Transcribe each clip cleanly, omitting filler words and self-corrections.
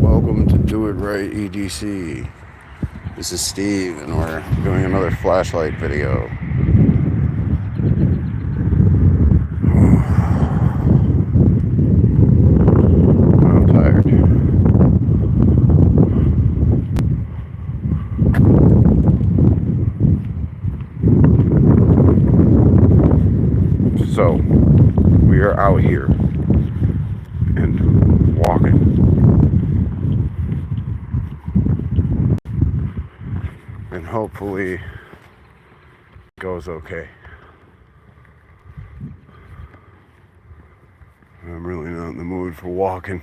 Welcome to Do It Right EDC. This is Steve, and we're doing another flashlight video. I'm tired. So, we are out here and walking. And hopefully it goes okay. I'm really not in the mood for walking.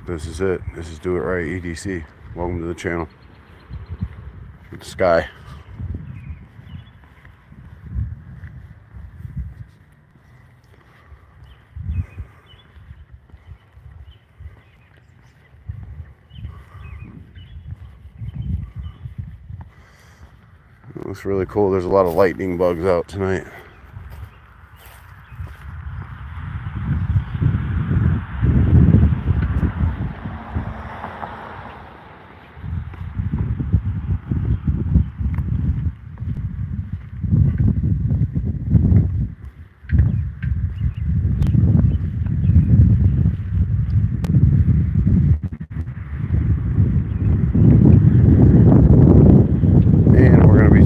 This is it. This is Do It Right EDC. Welcome to the channel. The sky. It looks really cool. There's a lot of lightning bugs out tonight.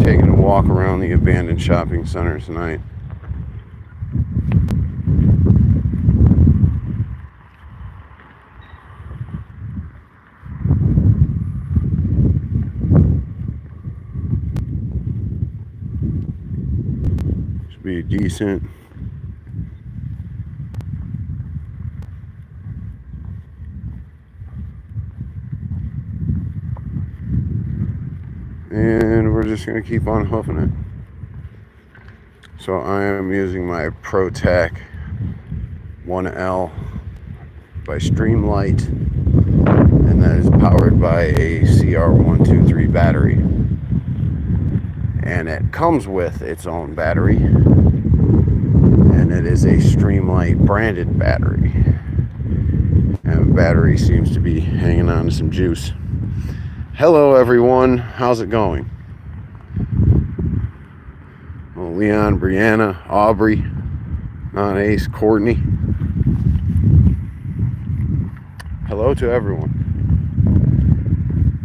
Taking a walk around the abandoned shopping center tonight. Should be decent. And we're just going to keep on hoofing it. So I am using my ProTac 1L by Streamlight, and that is powered by a CR123 battery. And it comes with its own battery, and it is a Streamlight branded battery. And the battery seems to be hanging on to some juice. Hello everyone, how's it going? Well, Leon, Brianna, Aubrey, Non-Ace, Courtney. Hello to everyone.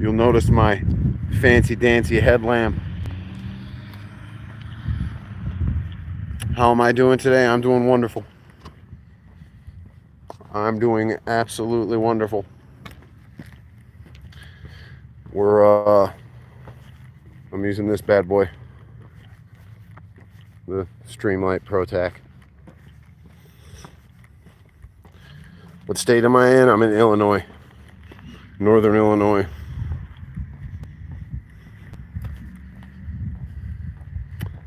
You'll notice my fancy dancy headlamp. How am I doing today? I'm doing wonderful. I'm doing absolutely wonderful. I'm using this bad boy, the Streamlight ProTac. What state am I in? I'm in Illinois, Northern Illinois.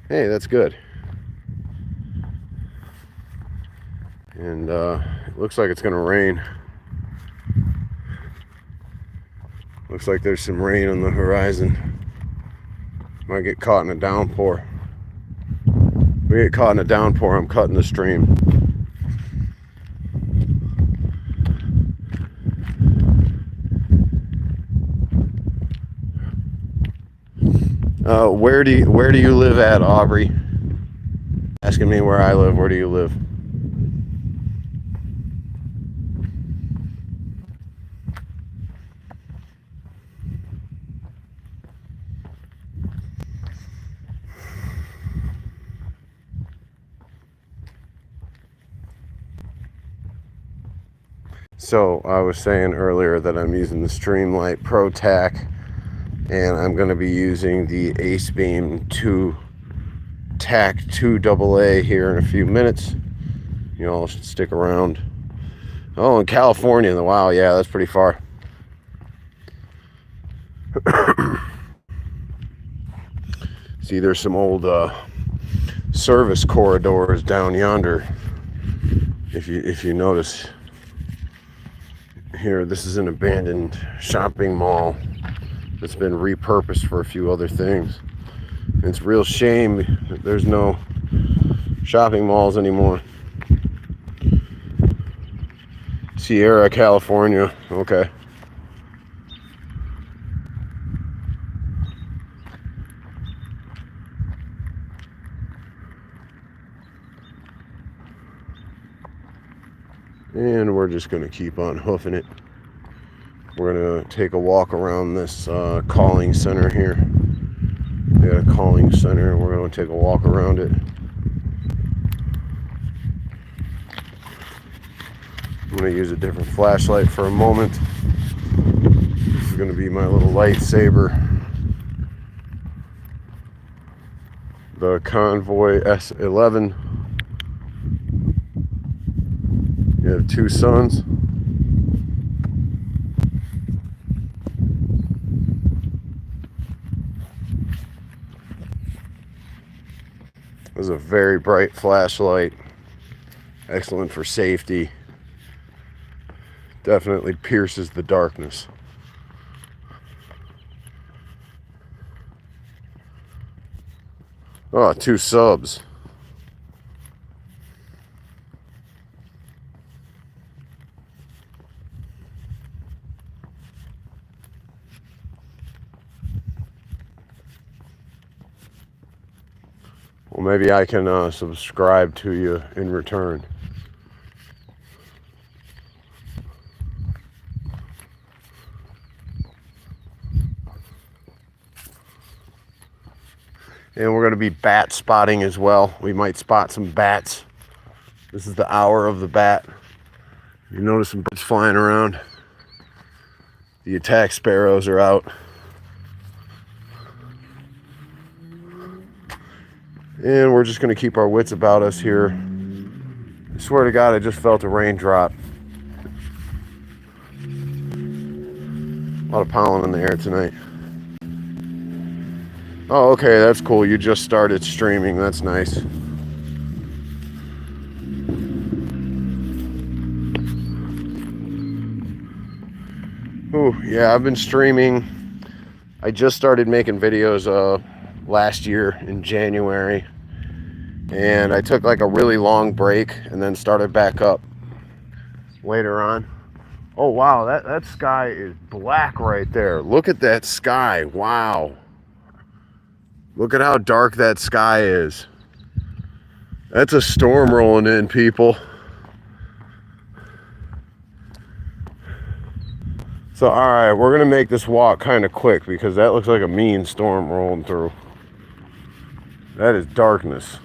Hey, that's good. And it looks like it's gonna rain. Looks like there's some rain on the horizon. Might get caught in a downpour. If we get caught in a downpour, I'm cutting the stream. Where do you live at, Aubrey? Asking me where I live. Where do you live? So I was saying earlier that I'm using the Streamlight ProTac, and I'm going to be using the AceBeam 2 TAC 2 AA here in a few minutes. You all should stick around. Oh, in California, wow, yeah, that's pretty far. See, there's some old service corridors down yonder. If you notice here. This is an abandoned shopping mall that's been repurposed for a few other things. And it's a real shame that there's no shopping malls anymore. Sierra, California. Okay. And we're just going to keep on hoofing it. We're going to take a walk around this calling center here. We got a calling center. We're going to take a walk around it. I'm going to use a different flashlight for a moment. This is going to be my little lightsaber. The Convoy S11. You have two suns. This is a very bright flashlight. Excellent for safety. Definitely pierces the darkness. Oh, 2 subs. Well, maybe I can subscribe to you in return. And we're going to be bat spotting as well. We might spot some bats. This is the hour of the bat. You notice some birds flying around. The attack sparrows are out. And we're just going to keep our wits about us here. I swear to God, I just felt a raindrop. A lot of pollen in the air tonight. Oh, okay, that's cool. You just started streaming. That's nice. Ooh, yeah, I've been streaming. I just started making videos last year in January. And I took like a really long break and then started back up later on. Oh, wow, that sky is black right there. Look at that sky. Wow. Look at how dark that sky is. That's a storm rolling in, people. So, all right, we're going to make this walk kind of quick because that looks like a mean storm rolling through. That is darkness.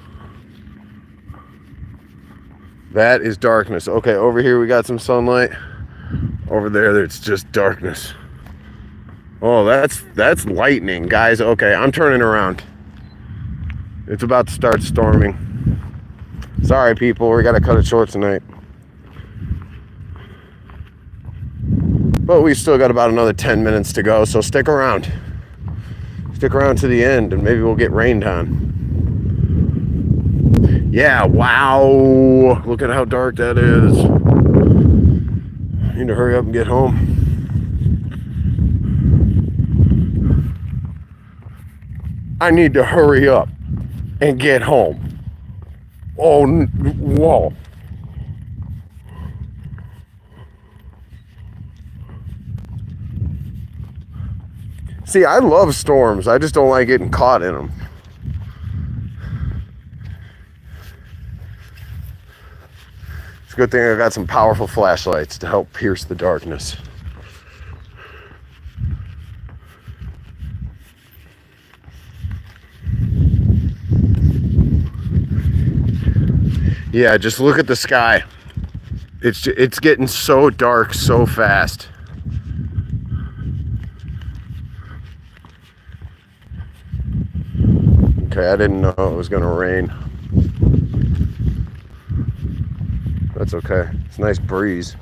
That is darkness. Okay, over here we got some sunlight. Over there, it's just darkness. Oh, that's lightning, guys. Okay, I'm turning around. It's about to start storming. Sorry, people. We got to cut it short tonight. But we still got about another 10 minutes to go, so stick around. Stick around to the end, and maybe we'll get rained on. Yeah, wow. Look at how dark that is. I need to hurry up and get home. I need to hurry up and get home. Oh, whoa. See, I love storms. I just don't like getting caught in them. It's a good thing I got some powerful flashlights to help pierce the darkness. Yeah, just look at the sky. It's getting so dark so fast. Okay, I didn't know it was gonna rain. That's okay. It's a nice breeze.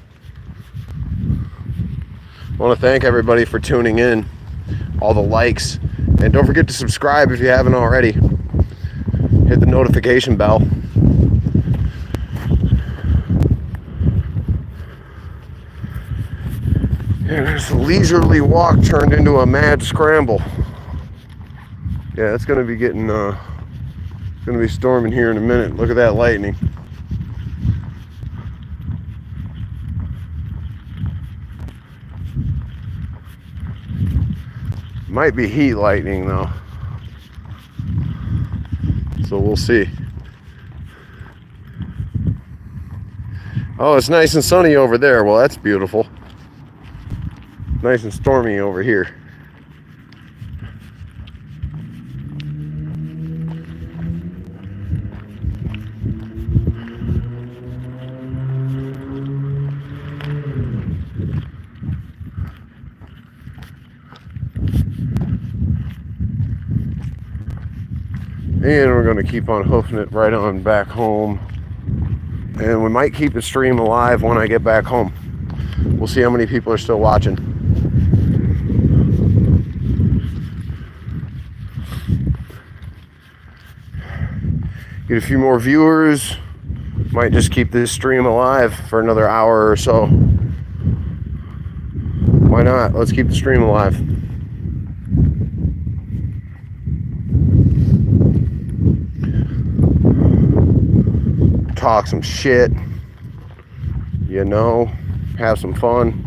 I want to thank everybody for tuning in, all the likes, and don't forget to subscribe if you haven't already. Hit the notification bell. And this leisurely walk turned into a mad scramble. Yeah, it's gonna be gonna be storming here in a minute. Look at that lightning. Might be heat lightning though. So we'll see. Oh, it's nice and sunny over there. Well, that's beautiful. Nice and stormy over here. And we're going to keep on hoofing it right on back home. And we might keep the stream alive when I get back home. We'll see how many people are still watching. Get a few more viewers. Might just keep this stream alive for another hour or so. Why not? Let's keep the stream alive. Talk some shit, you know, have some fun,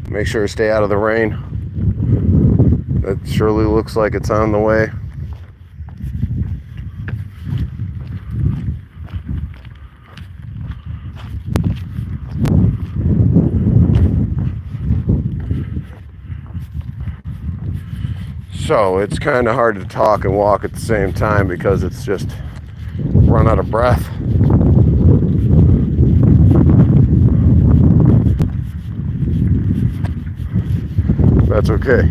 make sure to stay out of the rain. That surely looks like it's on the way. So it's kind of hard to talk and walk at the same time because it's just run out of breath. That's okay.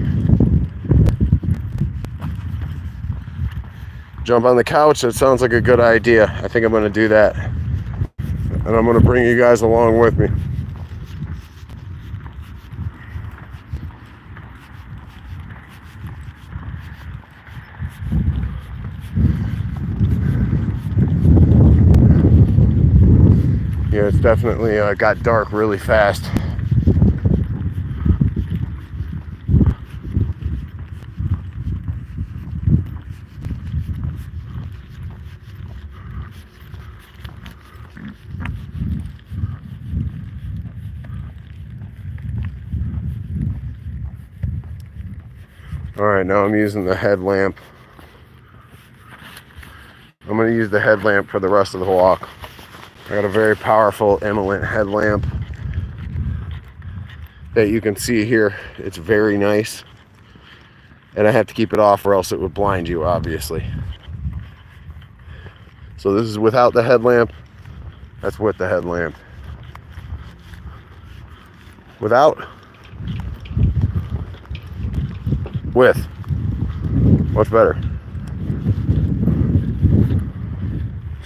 Jump on the couch, that sounds like a good idea. I think I'm going to do that. And I'm going to bring you guys along with me. Yeah, it's definitely got dark really fast. Alright, now I'm using the headlamp. I'm going to use the headlamp for the rest of the walk. I got a very powerful Eminent headlamp that you can see here. It's very nice. And I have to keep it off or else it would blind you, obviously. So this is without the headlamp. That's with the headlamp. Without. With. Much better.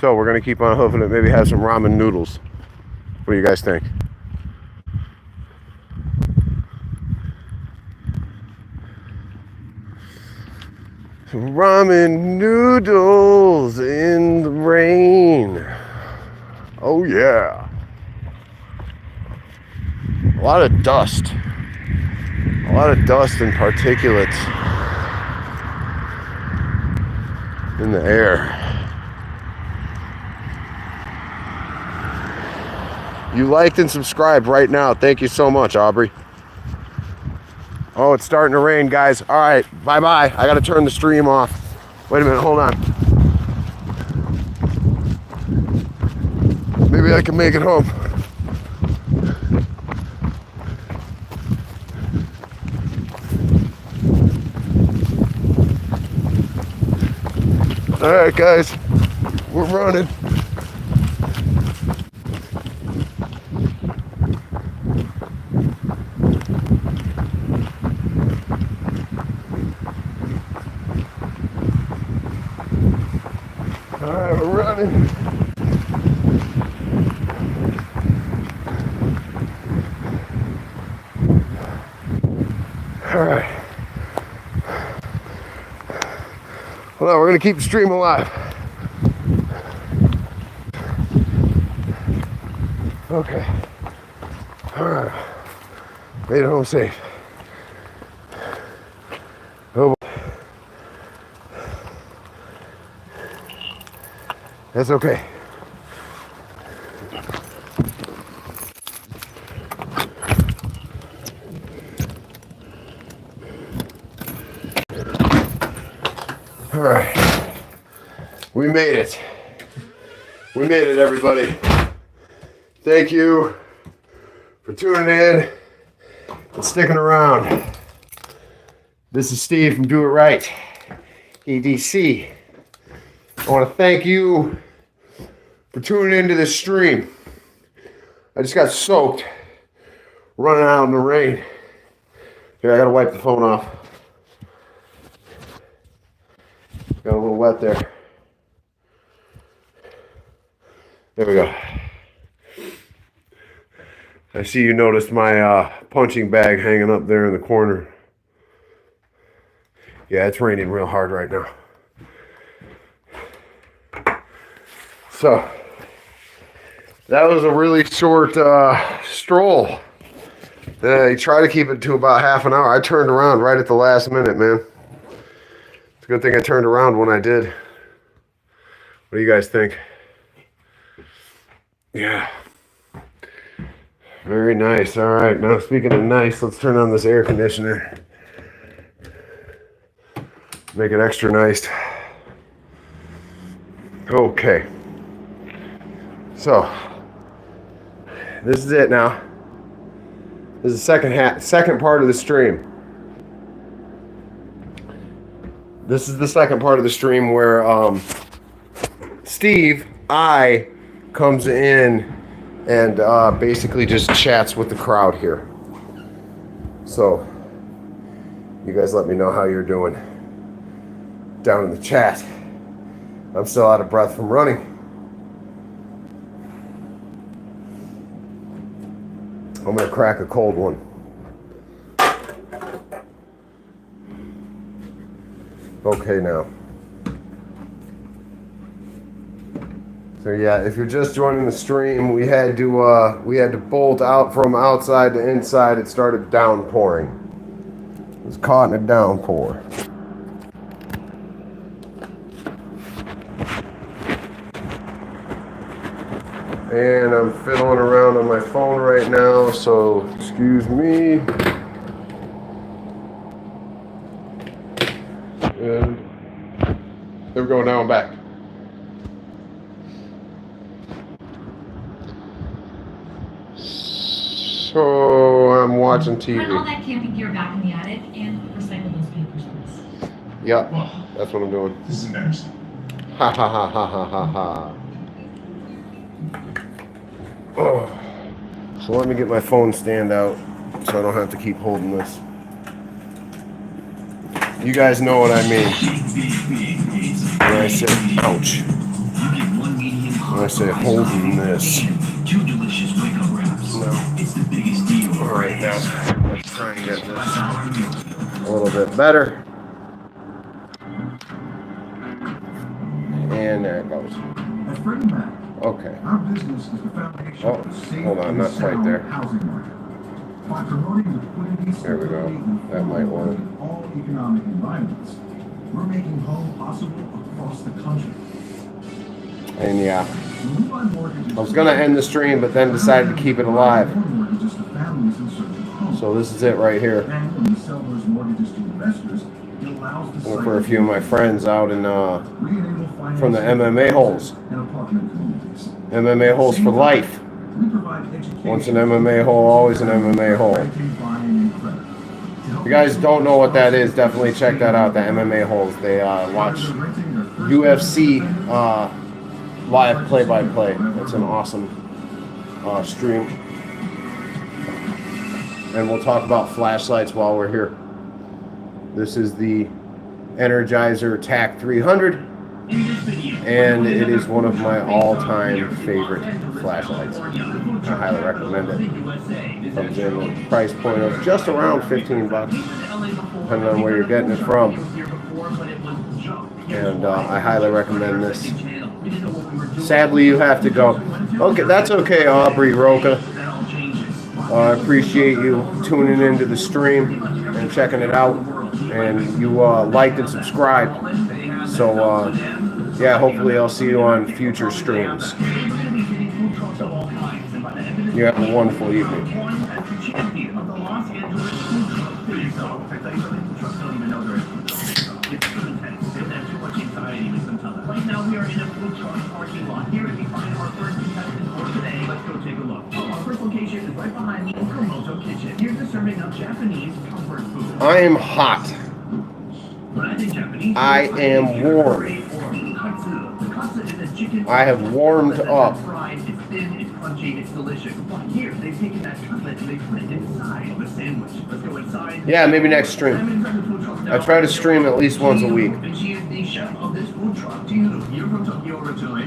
So we're going to keep on hoofing it. Maybe have some ramen noodles. What do you guys think? Some ramen noodles in the rain. Oh yeah. A lot of dust. A lot of dust and particulates in the air. You liked and subscribed right now. Thank you so much, Aubrey. Oh, it's starting to rain, guys. All right, bye-bye. I got to turn the stream off. Wait a minute, hold on. Maybe I can make it home. All right, guys, we're running. All right, we're running. All right. Well, we're going to keep the stream alive. Okay. All right. Made it home safe. Oh, that's okay. All right, we made it. We made it, everybody. Thank you for tuning in and sticking around. This is Steve from Do It Right, EDC. I want to thank you for tuning into this stream. I just got soaked running out in the rain. Here, I gotta wipe the phone off. Got a little wet there. There we go. I see you noticed my punching bag hanging up there in the corner. Yeah, it's raining real hard right now. So, that was a really short stroll. I try to keep it to about half an hour. I turned around right at the last minute, man. It's a good thing I turned around when I did. What do you guys think? Yeah. Very nice. All right, now speaking of nice, let's turn on this air conditioner. Make it extra nice. Okay. So, this is it now. This is the second part of the stream. This is the second part of the stream where Steve I comes in and basically just chats with the crowd here. So, you guys let me know how you're doing down in the chat. I'm still out of breath from running. I'm gonna crack a cold one. Okay now. So yeah, if you're just joining the stream, we had to bolt out from outside to inside. It started downpouring. It was caught in a downpour. And I'm fiddling around on my phone right now, so excuse me. And there we go, now I'm back. So I'm watching TV. Put all that camping gear back in the attic and recycle those papers, please. Yep, that's what I'm doing. This is embarrassing. Ha ha ha ha ha ha ha. Oh. So let me get my phone stand out so I don't have to keep holding this. You guys know what I mean when I say ouch. When I say holding this. No. Alright, now let's try and get this a little bit better. And there it goes. Okay. Our business is the foundation Oh, of a safe hold on, not quite there. housing market. By promoting liquidity, There we go. stability, and That might work. in all economic environments, we're making home possible across the country. And yeah, When we buy mortgages, I was gonna end the stream, but then decided to keep it alive. mortgages to families in search of homes. So this is it right here. And when we sell those mortgages to investors, it allows the Looking for a few of my friends out in re-enable from the financing MMA holes. and apartment communities. MMA holes for life. We provide education. Once an MMA hole, always an MMA hole. Banking, buying, and credit. If you guys don't know what that is, definitely check that out. The MMA holes. They watch UFC live play-by-play. It's an awesome stream. And we'll talk about flashlights while we're here. This is the Energizer TAC 300, and it is one of my all-time favorite flashlights. I highly recommend it. Comes in with a price point of just around 15 bucks, depending on where you're getting it from. And I highly recommend this. Sadly, you have to go. Okay, that's okay, Aubrey Roca. I appreciate you tuning into the stream and checking it out. And you liked and subscribed. So, yeah, hopefully I'll see you on future streams. You have a wonderful evening. Right now we are in a food truck parking lot. Here we find our first contestant for today. Let's go take a look. Our first location is right behind me in Komoto Kitchen. Here's a serving of Japanese comfort food. I am hot. When I think Japanese, I am warm. I have warmed up. It's thin, it's crunchy, it's delicious. But here, they've taken that cutlet and they put it inside of a sandwich. Let's go inside. Yeah, maybe next stream. I try to stream at least once a week. And she is the chef of this food truck. You're from Tokyo originally.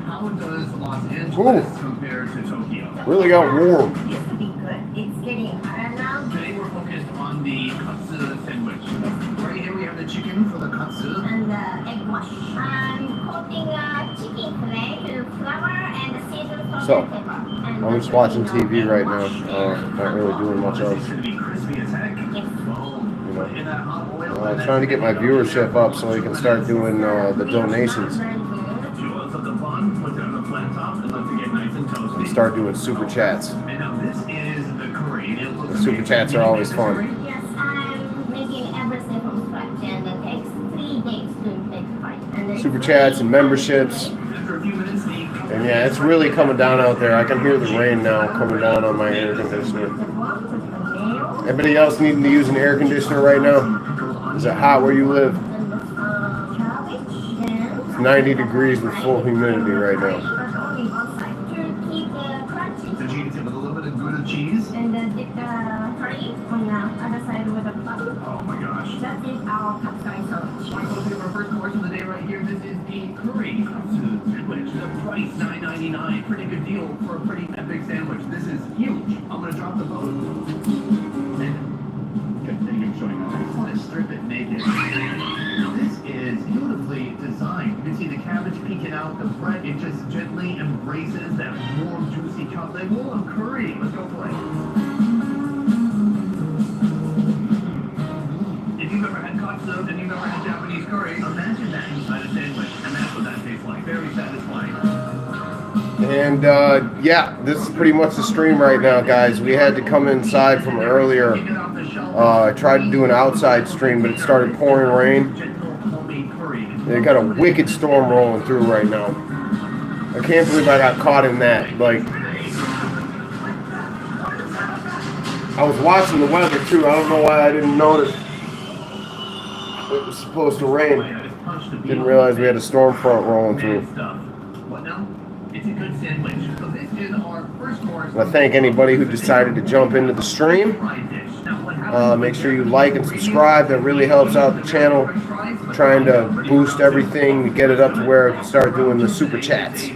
How does Los Angeles compare to Tokyo? Really got warm. Used to be good. It's getting hotter now. Today we're focused on the katsu sandwich. Right here we have the chicken for the katsu. And the egg wash. I'm coating chicken fillet with flour and seasoned salt So, and pepper. And I'm just watching TV right now. Not really doing much else. It's going to be crispy as heck. Yes. You know, In that hot oil. trying to get my viewership up so we can start doing the donations Very good. Jewels of the bun, put it on the flat top and let it get nice and toasty. and start doing super chats. And now this is the curry. It looks The super chats are always fun. Yes, I'm making everything from scratch and it takes 3 days to make right. And then Super chats and memberships. After a few minutes, the And yeah, it's really coming down out there. I can hear the rain now coming down on my air conditioner. the one with the nail Anybody else needing to use an air conditioner right now? Is it hot where you live? and the cabbage and It's 90 degrees with full humidity right now. but only one side to keep the crunchy. cheese with a little bit of Gouda cheese. And dip the curry on the other side with the butter. Oh my gosh. That is our capsaicin sauce. We're going to our first course of the day right here. This is the curry katsu sandwich. The price $9.99. Pretty good deal for a pretty epic sandwich. This is huge. I'm going to drop the boat. And good thing I'm showing you. I just want to strip it naked. This is beautifully designed. You can see the cabbage peeking out. The bread, it just gently embraces that warm, juicy cutlet. Oh, curry. Let's go play. If you've ever had katsu and you've ever had Japanese curry, imagine that inside a sandwich, and that's what that tastes like. Very satisfying. And yeah, this is pretty much the stream right now, guys. We had to come inside from earlier. Take it off the shelf. I tried to do an outside stream, but it started pouring rain. Gentle homemade curry. They got a wicked storm rolling through right now. I can't believe I got caught in that. Like, I was watching the weather too. I don't know why I didn't notice it was supposed to rain. Didn't realize we had a storm front rolling through. What now? It's a good sandwich. So this is our first course. I thank anybody who decided to jump into the stream. Fried dish. Now, what happens Make sure you like and subscribe. That really helps out the channel. Trying to boost everything to get it up to where I can start doing the super chats.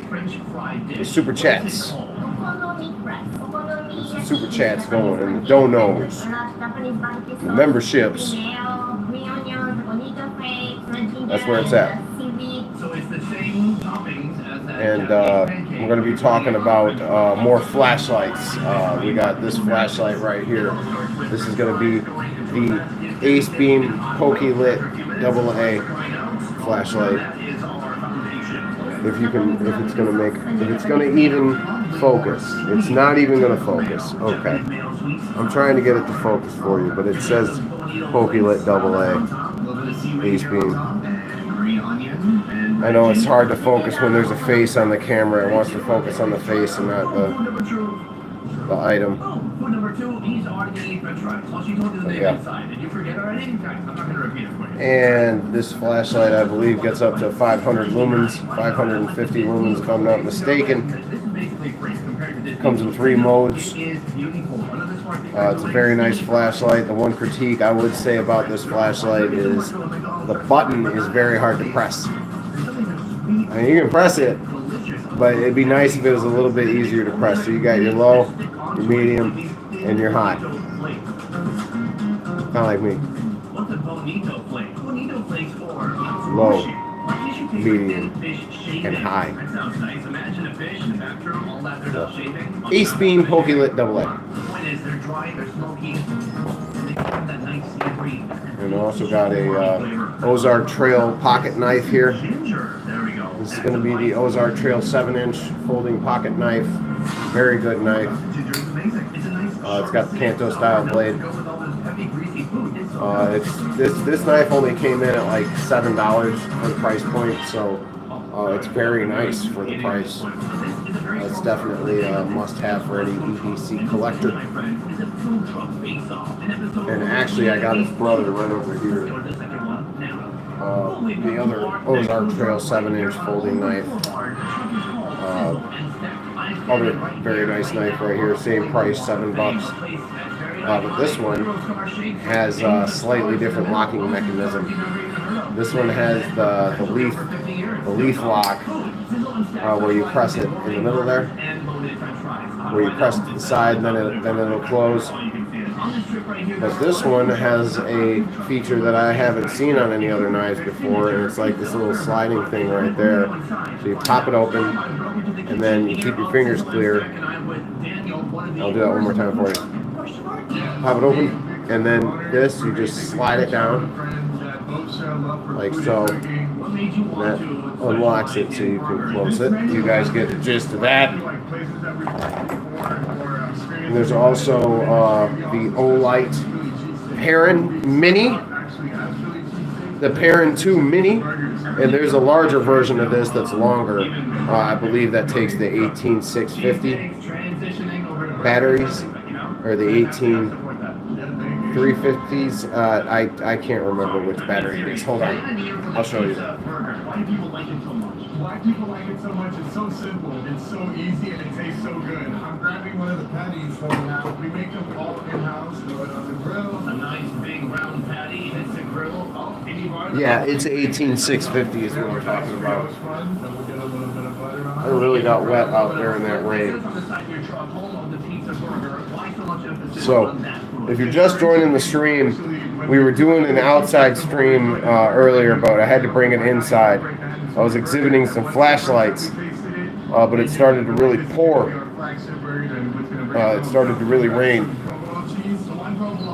The super chats. Okonomi crust. Okonomi Super chats going and the donos. Japanese barbecue The sauce, memberships. mayo, green onions, bonito flakes, red ginger, That's where it's at. and seaweed. So it's the same toppings as that. And Japanese pancake. we're going to be talking about more flashlights. We got this flashlight right here. This is going to be the Ace Beam Pokey Lit AA flashlight. That is our foundation. If it's going to even focus. It's not even going to focus. Okay. I'm trying to get it to focus for you, but it says Pokey Lit AA. Ace Beam. I know it's hard to focus when there's a face on the camera. It wants to focus on the face and not the item. Food number 2, these are the french fries. Well, she told you the name Yeah. inside. Did you forget already? I'm not going to repeat it for you. And this flashlight, I believe, gets up to 500 lumens, 550 lumens if I'm not mistaken. This is basically free compared to this. Comes in 3 modes. It is beautiful. Another smart thing It's a very nice flashlight. The one critique I would say about this flashlight is the button is very hard to press. I mean, you can press it, but it'd be nice if it was a little bit easier to press. So you got your low, your medium, and your high. Kind of like me. What's a bonito flake? Bonito flakes for Low, medium, and high. That sounds nice. Imagine a fish in the bathroom, all after done shaving. Ace Beam Pokey Lit AA. Point is they're dry, they're smoky, and they have that nice savory. And also got a Ozark Trail pocket knife here. Ginger. There we go. This is going to be the Ozark Trail 7-inch folding pocket knife. Very good knife. Ginger's amazing. It's a nice. It's got the Kanto style blade. Go with all this heavy, greasy food. It's so This knife only came in at like $7 for the price point, so it's very nice for the price. It's definitely a must-have for any EDC collector. And actually, I got his brother right over here. The other Ozark Trail 7-inch folding knife. Other very nice knife right here, same price, $7. But this one has a slightly different locking mechanism. This one has the leaf lock, where you press it in the middle there, where you press it to the side, then it'll close. But this one has a feature that I haven't seen on any other knives before, and it's like this little sliding thing right there. So you pop it open, and then you keep your fingers clear. I'll do that one more time for you. Pop it open, and then this, you just slide it down, like so. And that unlocks it so you can close it. You guys get the gist of that. And there's also the Olight Perrin Mini, the Perrin 2 Mini, and there's a larger version of this that's longer. I believe that takes the 18650 batteries, or the 18350s. I can't remember which battery it is. Hold on, I'll show you. Why do people like it so much? Why people like it so much? It's so simple, it's so easy, and it tastes so good. I'm grabbing one of the patties from now. We make them all in-house, throw it on the grill. a nice big round patty. It's a grill. Oh, any bar? Yeah, it's 18650 is what we're talking about. It's fun, then we'll get a little bit of butter on I really got wet out there in that rain. On the side of your truck, home of the pizza burger. Why so much emphasis So, on that food? if you're just joining the stream, we were doing an outside stream earlier, but I had to bring it inside. I was exhibiting some flashlights, but it started to really pour. It started to really rain,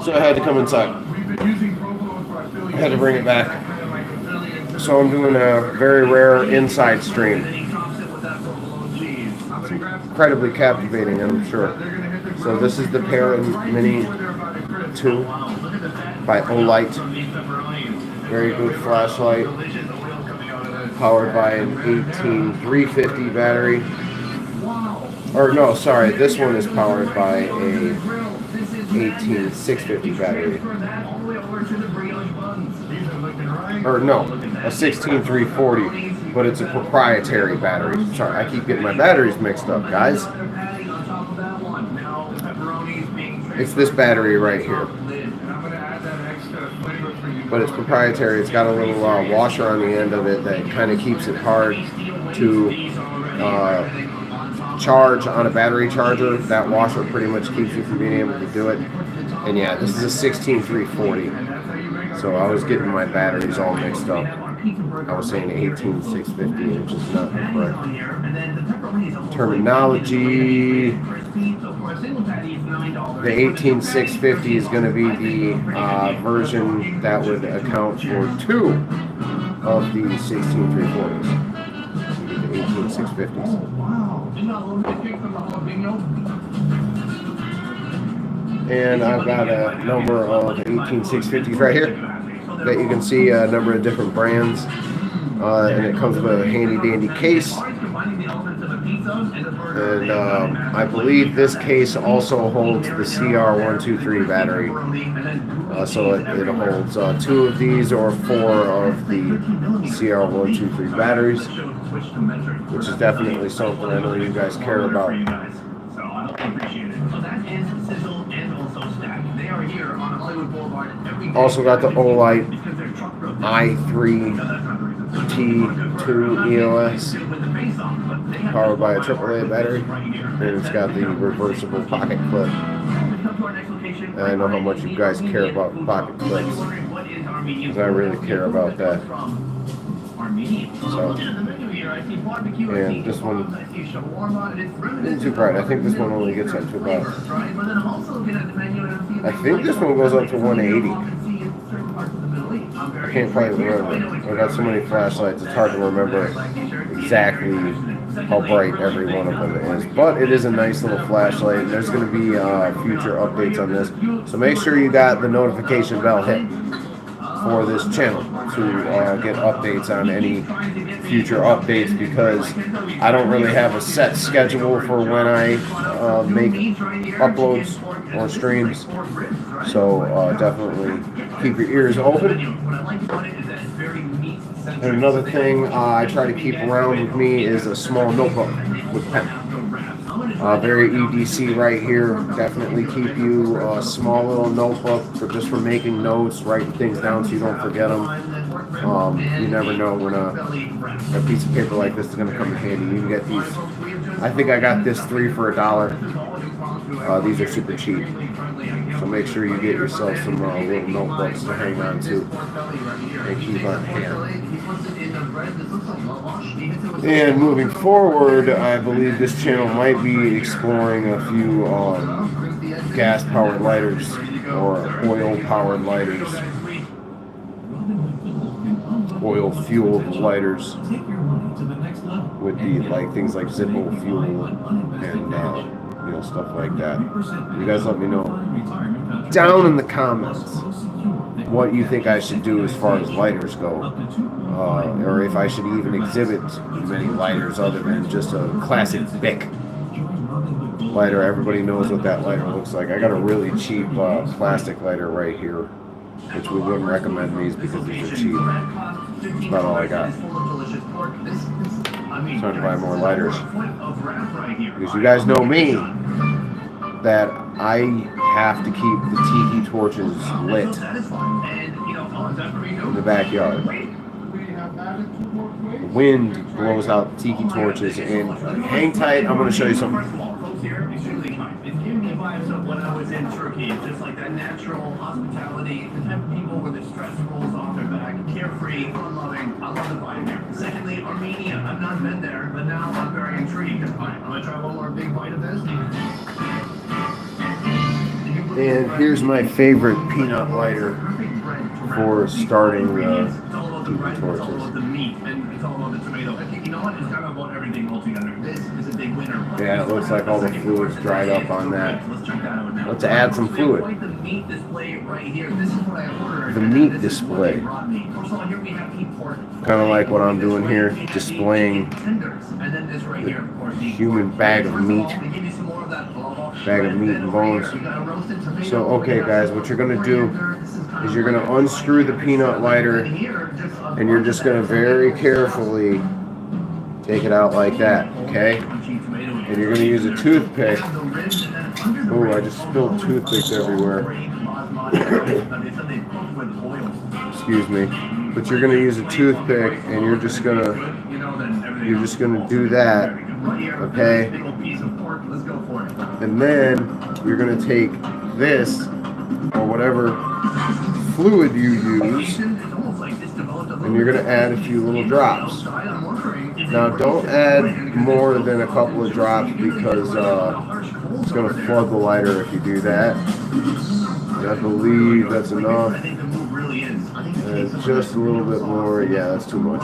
so I had to come inside. I had to bring it back. So I'm doing a very rare inside stream. It's incredibly captivating, I'm sure. So this is the Perrin Mini 2 by Olight. Very good flashlight. Powered by an 18350 battery. Or no, sorry, this one is powered by a 18650 battery. Or no, a 16340, but it's a proprietary battery. Sorry, I keep getting my batteries mixed up, guys. It's this battery right here. But it's proprietary. It's got a little washer on the end of it that kind of keeps it hard to charge on a battery charger. That washer pretty much keeps you from being able to do it. And yeah, this is a 16340. So I was getting my batteries all mixed up. I was saying 18650, which is not the correct terminology. The 18650 is going to be the version that would account for 2 of the 16340s. The 18650s. And I've got a number of 18650s right here that you can see a number of different brands. And it comes with a handy dandy case. And I believe this case also holds the CR123 battery. So it holds 2 of these or 4 of the CR123 batteries, which is definitely something I know you guys care about. Also got the Olight i3T2 EOS, powered by a AAA battery, and it's got the reversible pocket clip. And I know how much you guys care about pocket clips, because I really care about that. So here. I see barbecue, I see And this one kebabs, I see shawarma, and it's reminiscent isn't too bright. I think this one only gets up to about. flavors, right? But then I'm also looking at the menu and I'm seeing I things think like this one goes up to something you 180. often see in certain parts of the Middle East. I'm very I can't quite intrigued. remember. I got so many flashlights, it's hard to remember exactly how bright every one of them is. But it is a nice little flashlight, and there's going to be future updates on this. So make sure you got the notification bell hit for this channel to get updates on any future updates, because I don't really have a set schedule for when I make uploads or streams. So definitely keep your ears open. And another thing I try to keep around with me is a small notebook with pen. Very EDC right here. Definitely keep you a small little notebook for making notes, writing things down so you don't forget them. You never know when a piece of paper like this is going to come in handy. You can get these. I think I got this 3 for $1. These are super cheap. So make sure you get yourself some little notebooks to hang on to and keep on hand. And moving forward, I believe this channel might be exploring a few gas-powered lighters or oil-powered lighters, oil-fueled lighters with the things like Zippo fuel and stuff like that. You guys let me know down in the comments what you think I should do as far as lighters go, or if I should even exhibit many lighters other than just a classic Bic lighter. Everybody knows what that lighter looks like. I got a really cheap plastic lighter right here, which we wouldn't recommend these because these are cheap. That's about all I got. Trying to buy more lighters, because you guys know me, that I have to keep the tiki torches lit in the backyard. The wind blows out the tiki torches, and hang tight, I'm going to show you something. It gave me vibes of when I was in Turkey, just like that natural hospitality, the type of people where the stress rolls off their back, carefree, fun-loving. I love the vibe here. Secondly, Armenia. I've not been there, but now I'm very intrigued. I'm gonna try one more big bite of this. And here's my favorite peanut lighter for starting tiki torches. The meat, and it's all about the tomato. I think, you know what? It's kind of about everything altogether. This is a big winner. Yeah, it looks like all the fluid's dried up on that. Let's check that out now. Let's add some fluid. The meat display right here. This is what I ordered. The meat display. First of all, here we have beef pork. Kind of like what I'm doing here, displaying Tenders. And then this right here, of course, the human bag of meat. They give you some more of that Bag of meat and bones. So, okay guys, what you're going to do is you're going to unscrew the peanut lighter, and you're just going to very carefully take it out like that, okay? And you're going to use a toothpick. Oh, I just spilled toothpicks everywhere. Excuse me. But you're going to use a toothpick, and you're just going to do that, okay? And then you're going to take this, or whatever fluid you use, and you're going to add a few little drops. Now don't add more than a couple of drops, because it's going to flood the lighter if you do that. And I believe that's enough. And just a little bit more. Yeah, that's too much.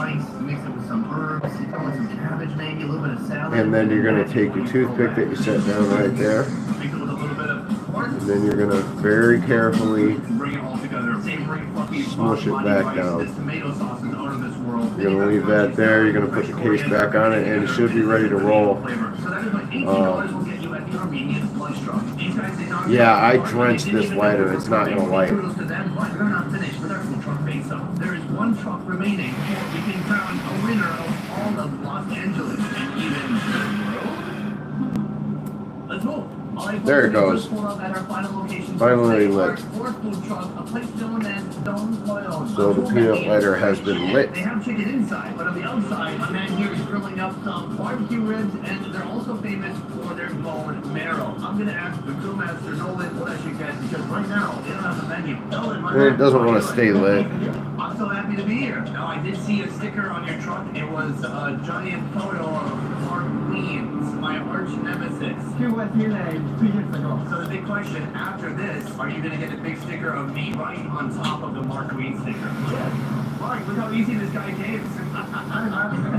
And then you're going to take your toothpick that you set down right there, and then you're going to very carefully smush it back down. You're going to leave that there. You're going to put the case back on it, and it should be ready to roll. Yeah, I drenched this lighter. It's not going to light. There is one truck remaining. We can crown a winner of all of Los Angeles and even the world. Let's move. There it goes. Finally lit. So the peanut lighter has been lit. They have chicken inside, but on the outside, a man here is grilling up some barbecue ribs, and they're also famous for their bone marrow. I'm gonna ask the grill master Nolan what I should get, because right now they don't have a menu. Nolan, my And it doesn't want to stay lit. I'm so happy to be here. Now, I did see a sticker on your truck. It was a giant photo of Mark Wiens, my arch nemesis. He was here like 2 years ago. So the big question after this, are you going to get a big sticker of me right on top of the Mark Wiens sticker? Yes. Mark, look how easy this guy came.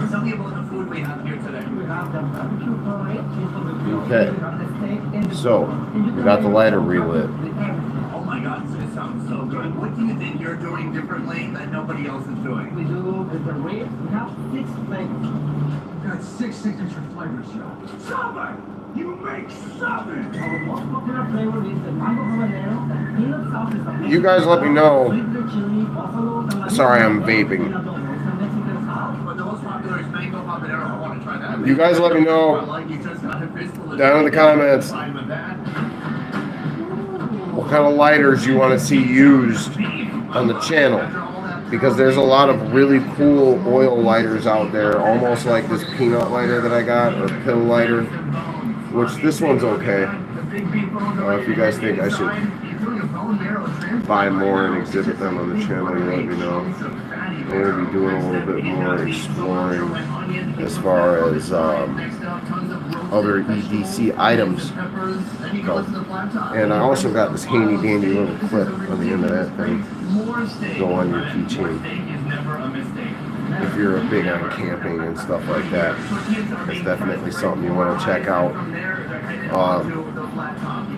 Tell me about the food we have here today. We have the barbecue porridge, cheese on the grill, Okay. we have the steak, and So, we got the lighter relit. Oh my God, this sounds so good. What do you think you're doing differently that nobody else is doing? we do the ribs. We have 6 flavors. We've got 6 signature flavors, Joe. 7! You make 7! Our most popular flavor is the mango habanero. The peanut sauce is amazing. You guys let me know. Sweet red chili, buffalo, tamarindo, Sorry, I'm vaping. peanut butter, some Mexican sauce. But the most popular is mango habanero. I want to try that. You guys let me know I like you just got a fistful of down in the comments Fine with that. what kind of lighters you want to see used on the channel. Because there's a lot of really cool oil lighters out there, almost like this peanut lighter that I got, or pill lighter, which this one's okay. If you guys think I should buy more and exhibit them on the channel, you let me know. I'm going to be doing a little bit more exploring as far as other EDC items go. And I also got this handy dandy little clip on the end of that thing. Go on your keychain. If you're big on camping and stuff like that, it's definitely something you want to check out.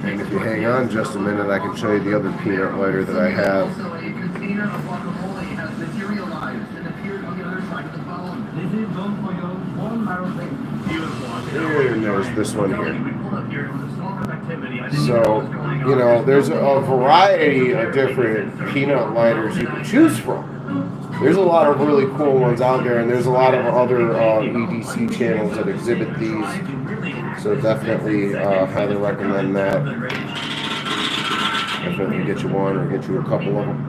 And if you hang on just a minute, I can show you the other peanut lighter that I have. And there's this one here. So, you know, there's a variety of different peanut lighters you can choose from. There's a lot of really cool ones out there, and there's a lot of other EDC channels that exhibit these. So definitely highly recommend that. Definitely get you one or get you a couple of them.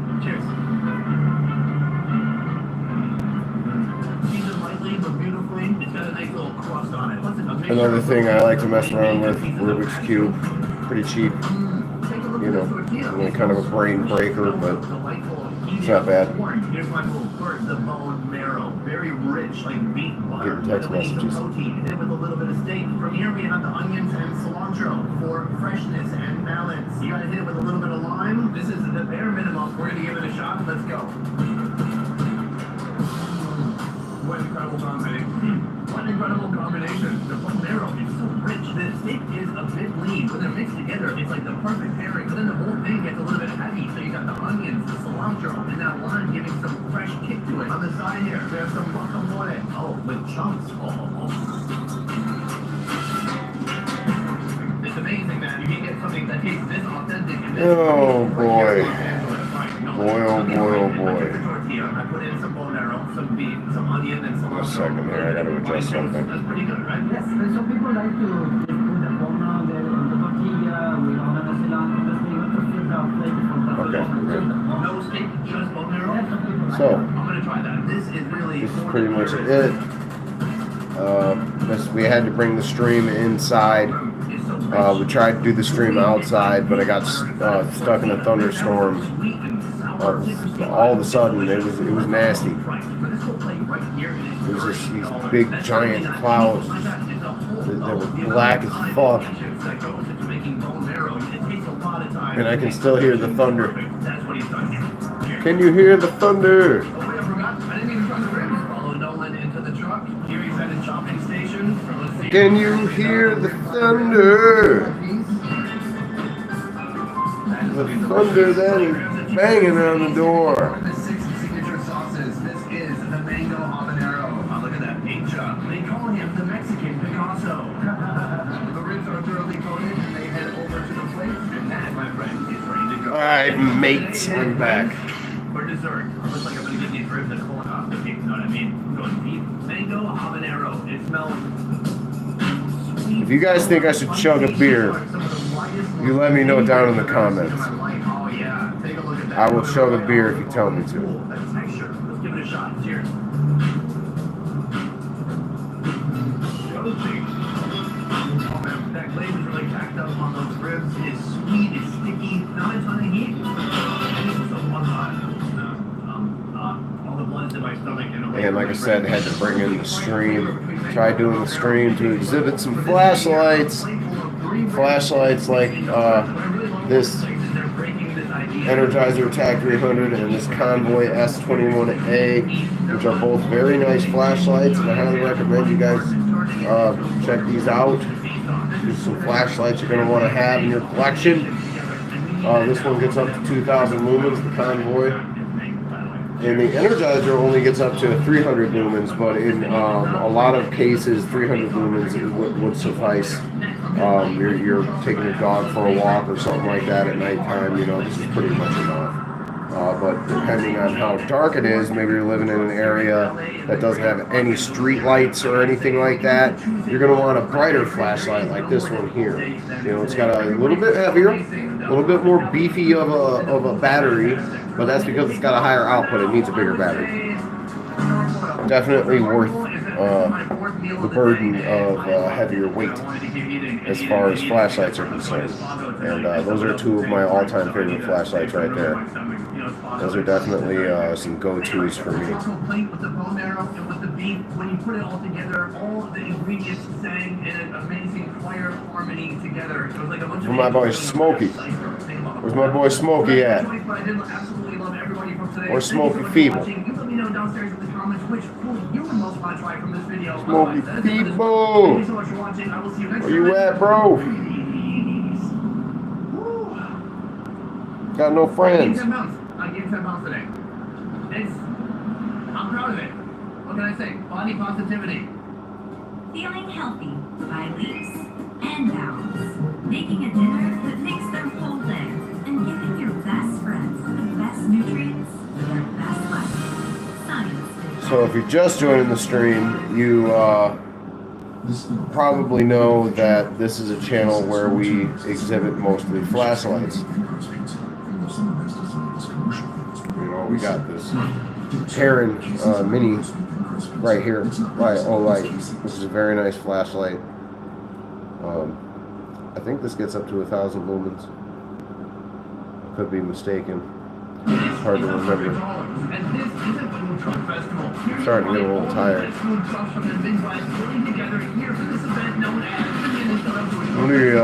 Another thing I like to mess around with, Rubik's Cube. Pretty cheap. You know, kind of a brain breaker, but it's not bad. Here's my little bird, the bone marrow. Very rich, like beef butter. Getting text messages. Protein, hit with a little bit of steak. From here we have the onions and cilantro for freshness and balance. You gotta hit it with a little bit of lime. This is the bare minimum. We're gonna give it a shot. Let's go. What an incredible combination. What an incredible combination. The bone marrow is so rich. The steak is a bit lean. When they're mixed together, it's like the perfect pairing. But then the whole thing gets a little bit heavy. So you got the onions, the cilantro, and that lime giving some fresh kick to it. On the side here, there's some guacamole. Oh, with chunks. It's amazing, man. You can get something that tastes this authentic. And this Oh boy. Boy, oh boy, oh boy. I put in some bone marrow, some beef, some onion, and some. A second here, I gotta adjust something. That's pretty good, right? Yes, and some people like to just put the bone marrow there on the tortilla with all the cilantro, the steak, to feel the flavor from the Okay, good. No steak, just bone marrow. Yes, some people like So, I'm gonna try that. This is really. this is pretty much it. We had to bring the stream inside. We tried to do the stream outside, but I got stuck in a thunderstorm. All of a sudden, it was nasty. It was just these big giant clouds that were black as fuck, and I can still hear the thunder. Can you hear the thunder? Can you hear the thunder? The thunder that is banging on the door. The 6 signature sauces. This is the mango habanero. Oh, look at that pizza. They call him the Mexican Picasso. The ribs are thoroughly coated and they head over to the plate. And that, my friend, is ready to go. Alright, mate, I'm back. For dessert, it looks like I'm going to get these ribs and colonoscopy. You know what I mean? I'm going beef, mango habanero. It smells sweet. If you guys think I should chug a beer, Some of the You let me know down in the comments. Oh yeah, take a look at that. I will show the beer if you tell me to. That texture. Let's give it a shot. Cheers. The other thing, oh man, that glaze is really packed up on those ribs. It's sweet, it's sticky, not a ton of heat. And it's so one hot. All the blood's in my stomach. And like I said, had to bring in the stream. Tried doing the stream to exhibit some flashlights. Flashlights like this Energizer TAC 300 and this Convoy S21A, which are both very nice flashlights, and I highly recommend you guys check these out. There's some flashlights you're going to want to have in your collection. This one gets up to 2,000 lumens, the Convoy. And the Energizer only gets up to 300 lumens, but in a lot of cases, 300 lumens would suffice. You're taking your dog for a walk or something like that at nighttime, you know, this is pretty much enough. But depending on how dark it is, maybe you're living in an area that doesn't have any street lights or anything like that, you're going to want a brighter flashlight like this one here. You know, it's got a little bit heavier, a little bit more beefy of a battery, but that's because it's got a higher output. It needs a bigger battery. Definitely worth the burden of heavier weight as far as flashlights are concerned. And those are two of my all-time favorite flashlights right there. Those are definitely some go-tos for me. Complete with the bone marrow and with the beef. When you put it all together, all of the ingredients sang in an amazing choir harmony together. It was like a bunch For my boy Smokey. Where's my boy Smokey at? Or Smokey Feeble? You let me know downstairs in the comments which food you would most want to try from this video. Smokey Thank you Feeble! so much for watching. I will see you next Where time. you at, bro? Got no friends. I gained 10 pounds today. I'm proud of it. What can I say? Body positivity. Feeling healthy by leaps and bounds. Making a dinner that makes their whole day. And giving your best friends the best nutrients for their best life. Science. So if you're just joining the stream, you probably know that this is a channel where we exhibit mostly flashlights. You know, we got this Heron Mini right here by Olight. This is a very nice flashlight. I think this gets up to 1,000 lumens. Could be mistaken. It's hard to remember. I'm starting to get a little tired. We'll be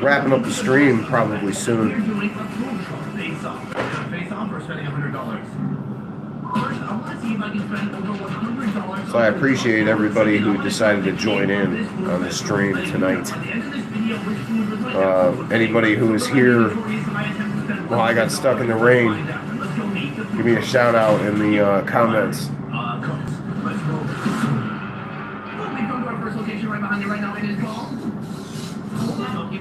wrapping up the stream probably soon. So I appreciate everybody who decided to join in on the stream tonight. Anybody who is here while I got stuck in the rain, give me a shout out in the comments.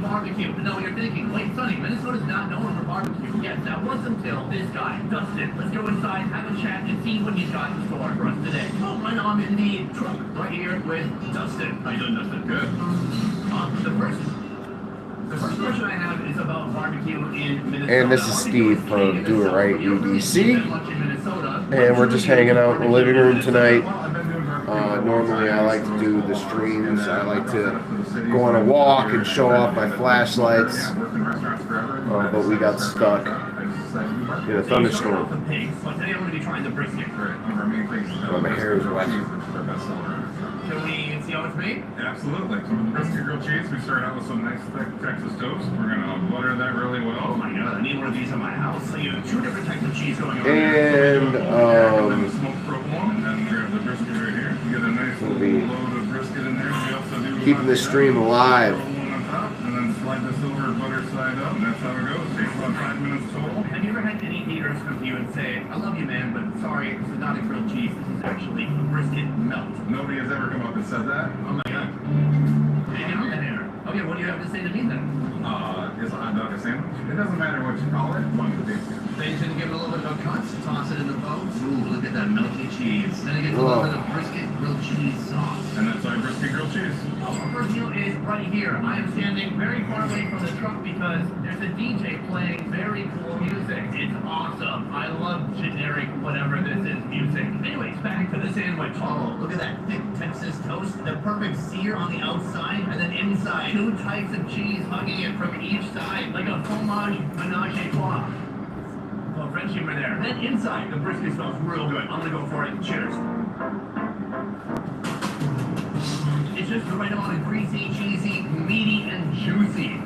Barbecue. Now you're thinking, wait, Sonny, Minnesota's not known for barbecue. Yes, that was until this guy, Dustin. Let's go inside, have a chat, and see what he's got in store for us today. Oh, right now I'm in the truck right here with Dustin. How you doing, Dustin? Good. The first question I have is about barbecue in Minnesota. And this is Steve from Do It Right UDC. And we're just hanging out in the living room tonight. Normally I like to do the streams. I like to go on a walk and show off my flashlights. But we got stuck in a thunderstorm. My hair is wet. Can we see how it's made? Absolutely. So with the brisket grilled cheese, we start out with some nice thick Texas toast. We're gonna butter that really well. Oh my god, I need one of these in my house. So you have two different types of cheese going on. And the smoked provolone, and we have the brisket right here. You get a nice little load of brisket in there. We also do keeping the stream alive. provolone on top, and then slide this over butter side up, and that's how it goes. Takes about 5 minutes total. Have you ever had any haters come to you and say, I love you, man, but sorry, this is not a grilled cheese. This is actually a brisket melt. Nobody has ever come up and said that. Oh my god. Hang on the hair. Okay, what do you have to say to me then? Is a hot dog a sandwich? It doesn't matter what you call it. One of the basics. They should give it a little bit of a cut, toss it in the boat, Ooh, look at that melted cheese. Then I get a little bit of brisket grilled cheese sauce. And that's our brisket grilled cheese. Our first meal is right here. I am standing very far away from the truck because there's a DJ playing very cool music. It's awesome. I love generic whatever this is music. Anyways, back to the sandwich. Oh, look at that thick Texas toast. The perfect sear on the outside and then inside. 2 types of cheese hugging it from each side like a fromage menage a trois. Oh, French humor there. Then inside, the brisket smells real good. I'm gonna go for it. Cheers. It's just the right amount of greasy, cheesy, meaty, and juicy.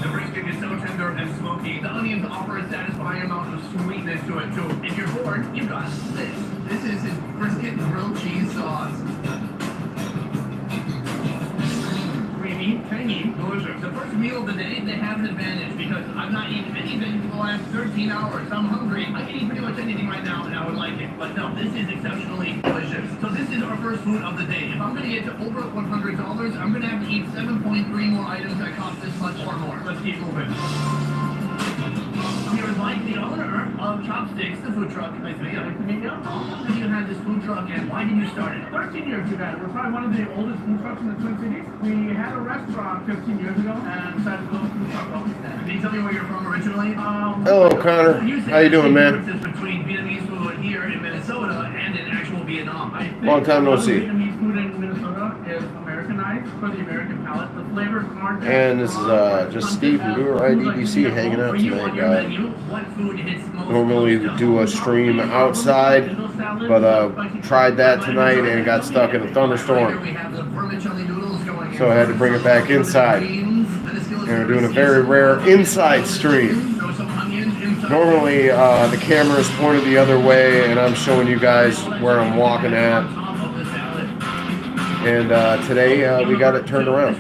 The brisket is so tender and smoky. The onions offer a satisfying amount of sweetness to it, too. If you're bored, you've got this. This is his brisket grilled cheese sauce. Creamy, tangy, delicious. The first meal of the day, they have an advantage because I've not eaten anything for the last 13 hours. I'm hungry. I can eat pretty much anything right now and I would like it. But no, this is exceptionally delicious. So this is our first food of the day. If I'm going to get to over $100, I'm going to have to eat 7.3 more items that cost this much or more. Let's keep moving. I'm here with Mike, the owner of Chopsticks, the food truck. Nice to meet you. Nice to meet you. How long have you had this food truck and why did you start it? 13 years we've had it. We're probably one of the oldest food trucks in the Twin Cities. We had a restaurant 15 years ago and decided to build a food truck. Can you tell me where you're from originally? Hello, Connor. How you doing, man? Differences between Vietnamese food here in Minnesota and in actual Vietnam. I think Long time no see. Vietnamese food in Minnesota is Americanized for the American palate. The flavors aren't. And this is just Steve from Doer IDBC hanging out tonight, guys. Normally we do a stream outside, but tried that tonight and got stuck in a thunderstorm. So I had to bring it back inside. And we're doing a very rare inside stream. Normally the camera is pointed the other way and I'm showing you guys where I'm walking at. And today we got it turned around.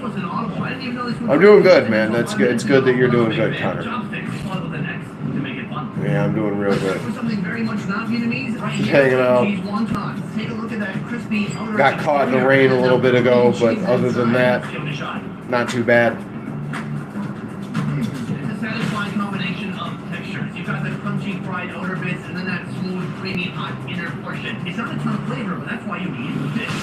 I'm doing good, man. That's good. It's good that you're doing good, Connor. Yeah, I'm doing real good. Just hanging out. Got caught in the rain a little bit ago, but other than that, not too bad. It's a satisfying combination of textures. You've got the crunchy fried outer bits and then that smooth, creamy, hot inner portion. It's not a ton of flavor, but that's why you eat this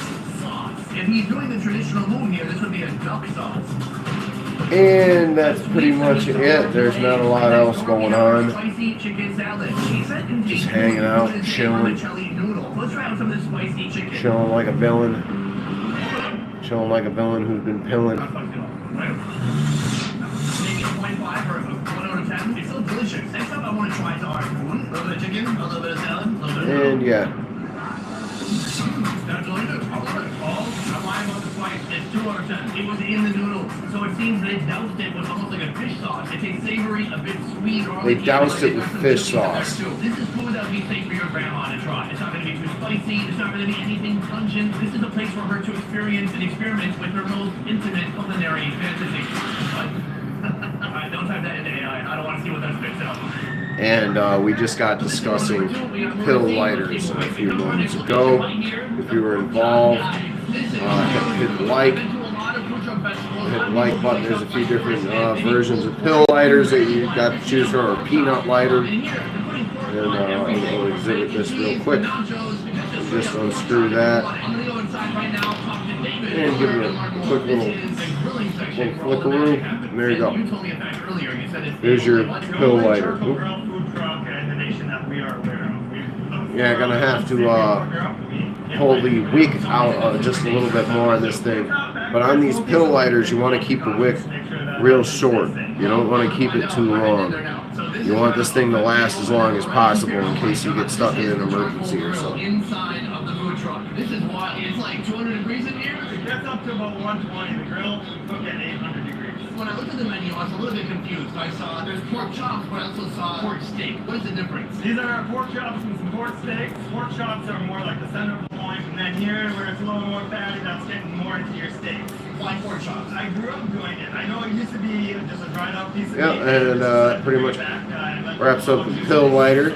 sauce. If he's doing the traditional move here, this would be a duck sauce. And that's pretty much it. There's not a lot else going on. Just hanging out, chilling. Chilling like a villain. Chilling like a villain who's been pilling. Maybe a 0.5 or a 1 out of 10. It's still delicious. Next up, I want to try is our spoon. A little bit of chicken, a little bit of salad, a little bit of And yeah. That's delicious. I love it. I'm lying about the spice. It's 2 out of 10. It was in the noodles. So it seems they doused it with almost like a fish sauce. It tastes savory, a bit sweet. They doused it with fish sauce. This is food that would be safe for your grandma to try. It's not going to be too spicy. It's not going to be anything pungent. This is a place for her to experience and experiment with her most intimate culinary fantasy. Alright, don't type that into AI. I don't want to see what that spits out. And we just got discussing pill lighters a few moments ago. If you were involved, hit the like button. There's a few different versions of pill lighters that you got to choose from, or peanut lighter. And I'll exhibit this real quick. Just unscrew that and give it a quick little flickaroo. And there you go. There's your pill lighter. Oop. Yeah, gonna have to hold the wick out just a little bit more on this thing. But on these pill lighters, you want to keep the wick real short. You don't want to keep it too long. You want this thing to last as long as possible in case you get stuck in an emergency or something. Inside of the food truck. This is why it's like 200 degrees in here. It gets up to about 120. The grill we cook at 800 degrees. When I looked at the menu, I was a little bit confused. I saw there's pork chops, but I also saw pork steak. What is the difference? These are our pork chops and some pork steaks. Pork chops are more like the center point, and then here, where it's a little more fatty, that's getting more into your steaks. Why pork chops? I grew up doing it. I know it used to be just a dried out piece of meat. Yeah, and pretty much wraps up the pill lighter.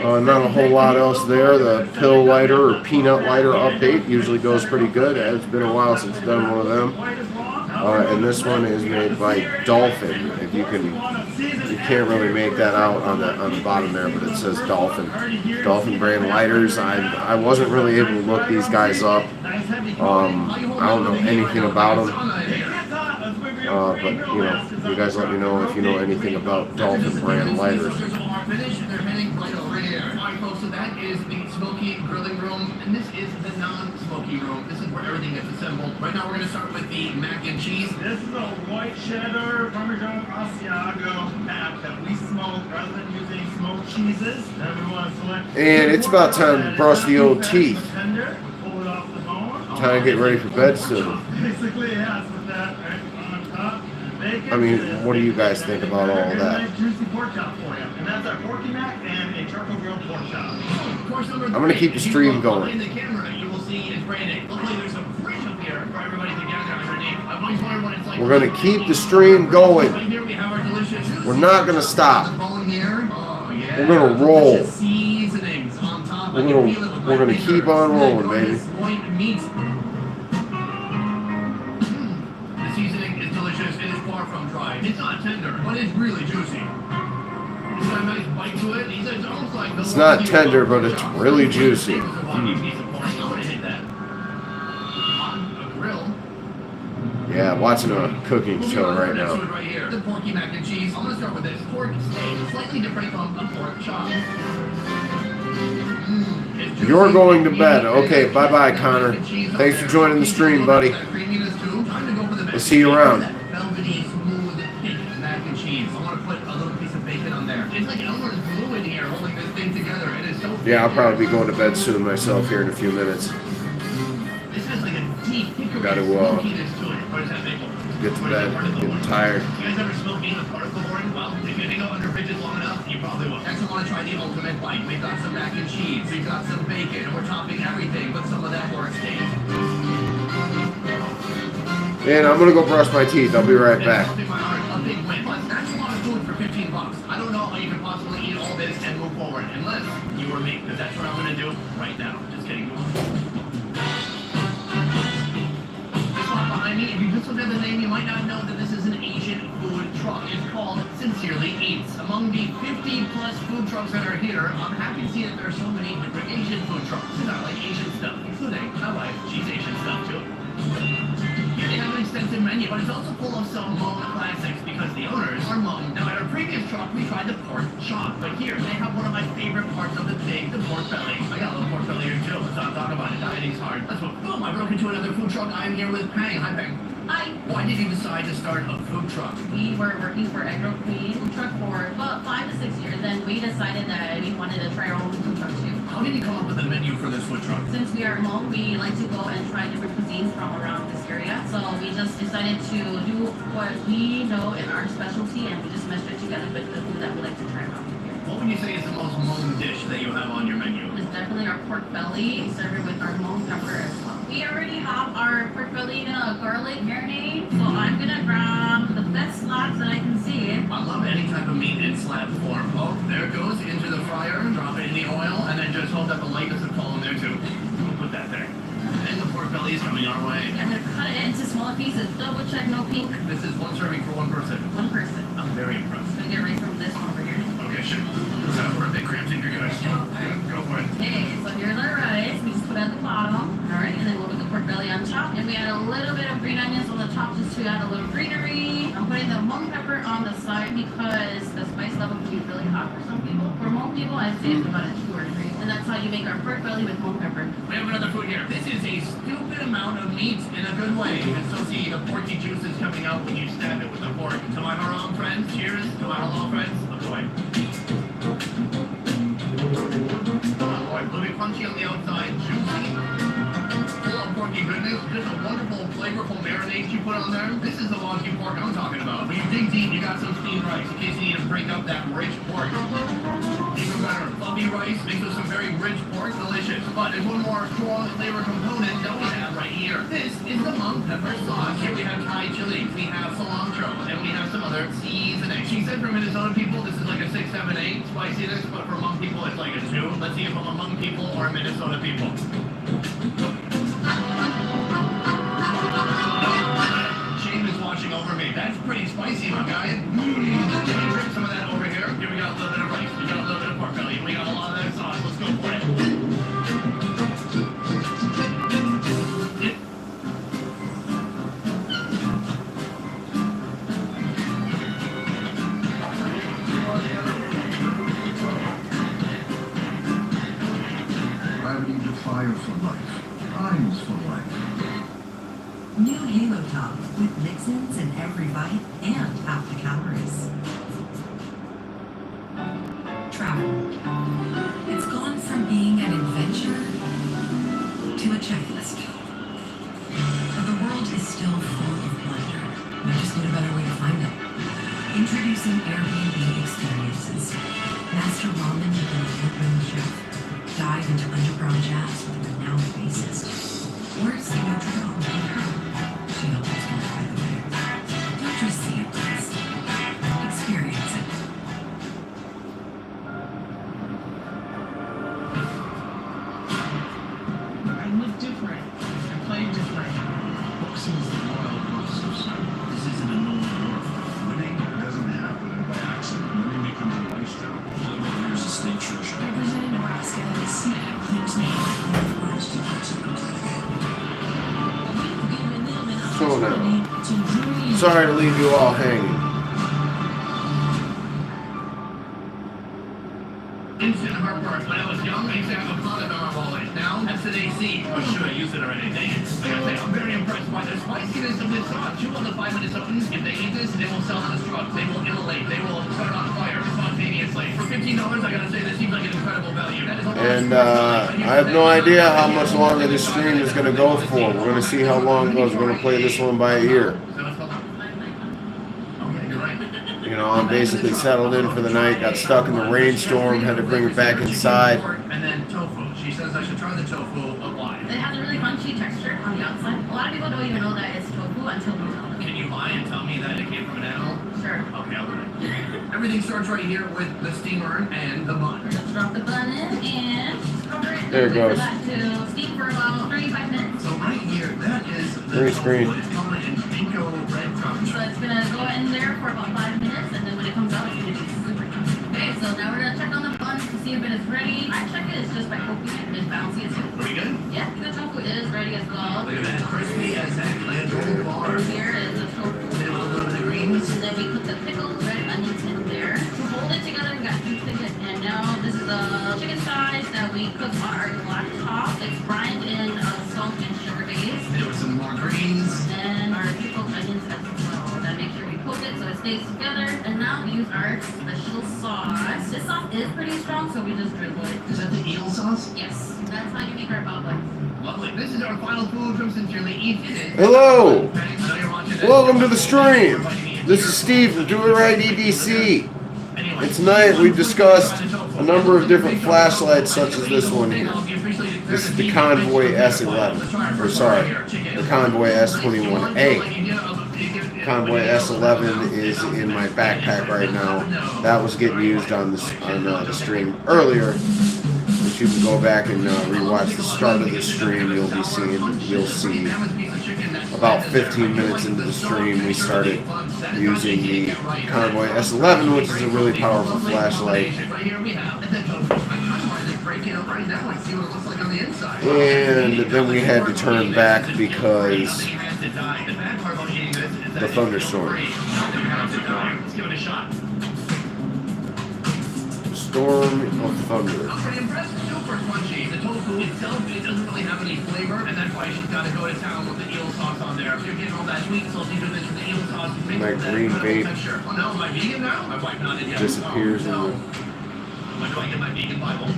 Not a whole lot else there. The pill lighter or peanut lighter update usually goes pretty good. It's been a while since I've done one of them. And this one is made by Dolphin. If you can't really make that out on the bottom there, but it says Dolphin brand lighters. I wasn't really able to look these guys up. I don't know anything about them. But you know, you guys let me know if you know anything about Dolphin brand lighters. They're heading right over here. Alright folks, so that is the smoky grilling room, and this is the non-smoky room. This is where everything gets assembled. Right now we're going to start with the mac and cheese. This is a white cheddar Parmesan Asiago pack that we smoke rather than using smoked cheeses. Then we want to select. And it's about time to brush the old teeth. Tender, pull it off the bone. Time to get ready for bed soon. Basically, yeah, it's with that right on top. Bacon. I mean, what do you guys think about all And that? a nice juicy pork chop for you. And that's our porky mac and a charcoal grilled pork chop. I'm gonna keep the stream going. Behind the camera, you will see it's branded. Luckily, there's a fridge up here for everybody to gather underneath. I've always wondered what it's like. We're gonna keep the stream going. Right here we have our delicious. We're not gonna stop. The bone here. Oh, yeah. We're gonna roll. Delicious seasonings on top. We're I can gonna- feel it with we're my gonna finger. keep on rolling, baby. This white meat. The seasoning is delicious. It is far from dry. It's not tender, but it's really juicy. It's got a nice bite to it. It's almost like the It's not tender, but it's really juicy. I'm gonna hit that. On a grill. Yeah, watching a cooking show right now. Right here. The porky mac and cheese. I'm gonna start with this. Pork steak, slightly different from a pork chop. It's juicy. You're going to bed. Okay, bye-bye, Connor. Thanks for joining the stream, buddy. We'll see you around. Velvety, smooth, thick mac and cheese. I want to put a little piece of bacon on there. It's like Elmer's glue in here holding this thing together. It is so. Yeah, I'll probably be going to bed soon myself here in a few minutes. This has like a deep hickory Gotta, smokiness to it. Or is that maple? Get to Or is bed. that part of the Getting wood? tired. You guys ever smoked meat with particle board? Well, if you didn't go under bridges long enough, you probably will. Next, I want to try the ultimate bite. We've got some mac and cheese. We've got some bacon. And we're topping everything with some of that pork steak. And I'm gonna go brush my teeth. I'll be right back. A big win. Plus, that's a lot of food for $15. I don't know how you can possibly eat all this and move forward, unless you were me, because that's what I'm gonna do right now. Just kidding. This one behind me, if you just look at the name, you might not know that this is an Asian food truck. It's called Sincerely Eats. Among the 50+ food trucks that are here, I'm happy to see that there are so many different Asian food trucks. These are like Asian stuff, including my wife. She's Asian stuff too. Yeah, they have an extensive menu, but it's also full of some Hmong classics because the owners are Hmong. Now, at our previous truck, we tried the pork chop, but here they have one of my favorite parts of the pig, the pork belly. I got a little pork belly here too. Let's not talk about it. Dieting's hard. Let's go. Boom! I broke into another food truck. I'm here with Pang. Hi, Pang. Hi. Why did you decide to start a food truck? We were working for Agro Queen food truck for about 5 to 6 years. Then we decided that we wanted to try our own food truck too. How did you come up with the menu for this food truck? Since we are home, we like to go and try different cuisines from around this area. So we just decided to do what we know in our specialty, and we just meshed it together with the food that we like to try around here. What would you say is the most Hmong dish that you have on your menu? It's definitely our pork belly. We serve it with our Hmong pepper as well. We already have our pork belly in a garlic marinade, so I'm gonna grab the best slabs that I can see. I love any type of meat in slab form. Oh, there it goes into the fryer, drop it in the oil, and then just hold up the light doesn't fall in there too. We'll put that there. And the pork belly is coming our way. I'm gonna cut it into smaller pieces. Double check, no pink. This is one serving for one person. One person. I'm very impressed. I'm gonna get right from this one over here. Okay, shit. So we're a bit cramped in here, guys. Go for it. Okay, so here's our rice. We just put it at the bottom. Alright, and then we'll put the pork belly on top. And we add a little bit of green onions on the top just to add a little greenery. I'm putting the Hmong pepper on the side because the spice level can be really hot for some people. For Hmong people, I'd say it's about a 2 or 3. And that's how you make our pork belly with Hmong pepper. We have another food here. This is a stupid amount of meat in a good way. You can still see the porky juices coming out when you stab it with a fork. To my haram friends, cheers. To my halal friends, ahoy. Ahoy. A little bit crunchy on the outside, juicy. Full of porky goodness. Just a wonderful, flavorful marinade you put on there. This is the wagyu pork I'm talking about. When you dig deep, you got some steamed rice in case you need to break up that rich pork. Even better, fluffy rice mixed with some very rich pork, delicious. But there's one more strong flavor component that we have right here. This is the Hmong pepper sauce. Here we have Thai chili, we have cilantro, and we have some other seasoning. She said for Minnesota people, this is like a 6, 7, 8 spiciness, but for Hmong people, it's like a 2. Let's see if I'm a Hmong people or a Minnesota people. Shane is watching over me. That's pretty spicy, my guy. Drip some of that over Halo Top with mix-ins in every bite and half the calories. Travel. It's gone from being an adventure to a checklist. But the world is still full of wonder. We just need a better way to find it. Introducing Airbnb experiences. Master ramen with an award-winning chef. Dive into underground jazz with a renowned bassist. Or see a drill with her. She helps us know, by the way. Don't just see it, please. Experience it. I look different. I play different. Boxing is the royal course of sport. This isn't a normal warfare. Winning doesn't happen by accident. Winning becomes a lifestyle. Here's a state treasure. Representing Nebraska is Snack. So now, sorry to leave you all hanging. Instant heartburn. When I was young, I used to have a Clonidar always. Now, that's an AC. Oh, should I use it already? Dang it. I gotta say, I'm very impressed by the spiciness of this sauce. Chew on the 5-minute something. If they eat this, they will sell on the truck. They will immolate. They will set it on fire spontaneously. For $15, I gotta say, this seems like an incredible value. That is And I have no idea how much longer this stream is going to go for. We're going to see how long it goes. We're going to play this one by ear. You know, I'm basically settled in for the night, got stuck in the rainstorm, had to bring it back inside. And then tofu. She says I should try the tofu applied. It has a really crunchy texture on the outside. A lot of people don't even know that it's tofu until we tell them. Can you lie and tell me that it came from an animal? Sure. Okay, I'll do it. Everything starts right here with the steamer and the bun. Just drop the bun in and cover it. There it Wait for goes. that to steam for about 35 minutes. So right here, that is the Green tofu. screen. It's coming in pinko red crumbs. So it's gonna go in there for about 5 minutes, and then when it comes out, it's gonna be super crunchy. Okay, so now we're gonna check on the bun to see if it is ready. I check it, it's just by poking it. It's bouncy as well. Are we good? Yeah, the tofu is ready as well. Look at that, crispy as eggplant roll bar. Here is the tofu. Then a little bit of the greens. And then we put the pickled red onions in there. To hold it together, we got two things. And now this is the chicken thighs that we cook on our black top. It's brined in salt and sugar base. There was some more greens. And our pickled onions as well. That makes sure we cook it so it stays together. And now we use our special sauce. This sauce is pretty strong, so we just drizzle it. Is that the eel sauce? Yes, that's how you make our babla. Lovely. This is our final food from Sincerely Eats. Hello! I know you're watching this. Welcome to the stream. This is Steve from Do It Right EDC. And tonight we've discussed a number of different flashlights such as this one here. This is the Convoy S11. Or sorry, the Convoy S21A. Convoy S11 is in my backpack right now. That was getting used on the stream earlier. If you can go back and rewatch the start of the stream, you'll see about 15 minutes into the stream we started using the Convoy S11, which is a really powerful flashlight. And then we had to turn back because the thunderstorm. Storm of thunder. I'm pretty impressed. Super crunchy. The tofu itself, it doesn't really have any flavor, and that's why she's got to go to town with the eel sauce on there. You're getting all that sweet, salty goodness from the eel sauce. My green vape texture. Oh no, am I vegan now? My wife nodded yes. disappears in Oh, the... no. When do I get my vegan Bible?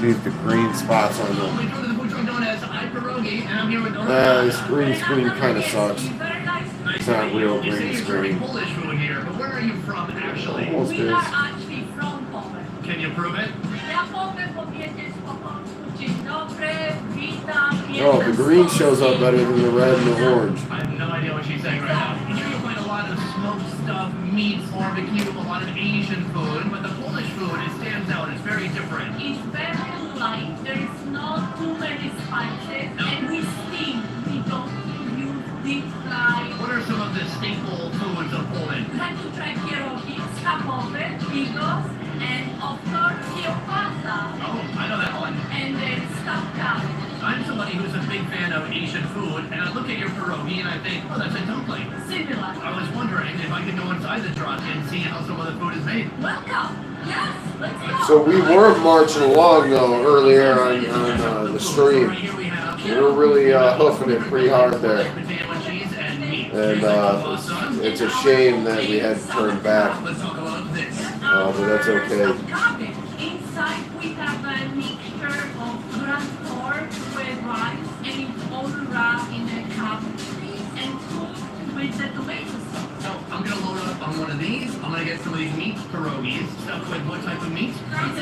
See if the green spots on We the... go to the food truck known as I Pierogi, and I'm here with This green screen kind of sucks. It's not real You say green you're serving screen. Polish food here, but where are you from actually? Almost We is. are actually from Poland. Can you prove it? Ja mogę powiedzieć po polsku dzień dobry, witam, Oh, the green shows up better than the red and the orange. I have no idea what she's saying right now. Here you'll find a lot of smoked stuff, meats, barbecue, a lot of Asian food, but the Polish food, it stands out. It's very different. It's very light, there is not too many spices, and we steam. We don't use deep fry. What are some of the staple foods of Poland? You have to try pierogi, schabowy, bigos, and of course kiełbasa, Oh, I know that one. and then stuffed cabbage. I'm somebody who's a big fan of Asian food, and I look at your pierogi and I think, oh, that's a dumpling. Similar. I was wondering if I could go inside the truck and see how some of the food is made. Welcome. Yes, let's go. So we were marching along though earlier on the stream. Right here we have We're really hoofing it pretty hard there. Potato and cheese and meat. And it's a shame that we had to turn back, Let's talk about this. but that's okay. Inside we have a mixture of ground pork with rice and it's all wrapped in a cup and cooked with the tomato sauce. So I'm gonna load up on one of these. I'm gonna get some of these meat pierogies stuffed with what type of meat? Ground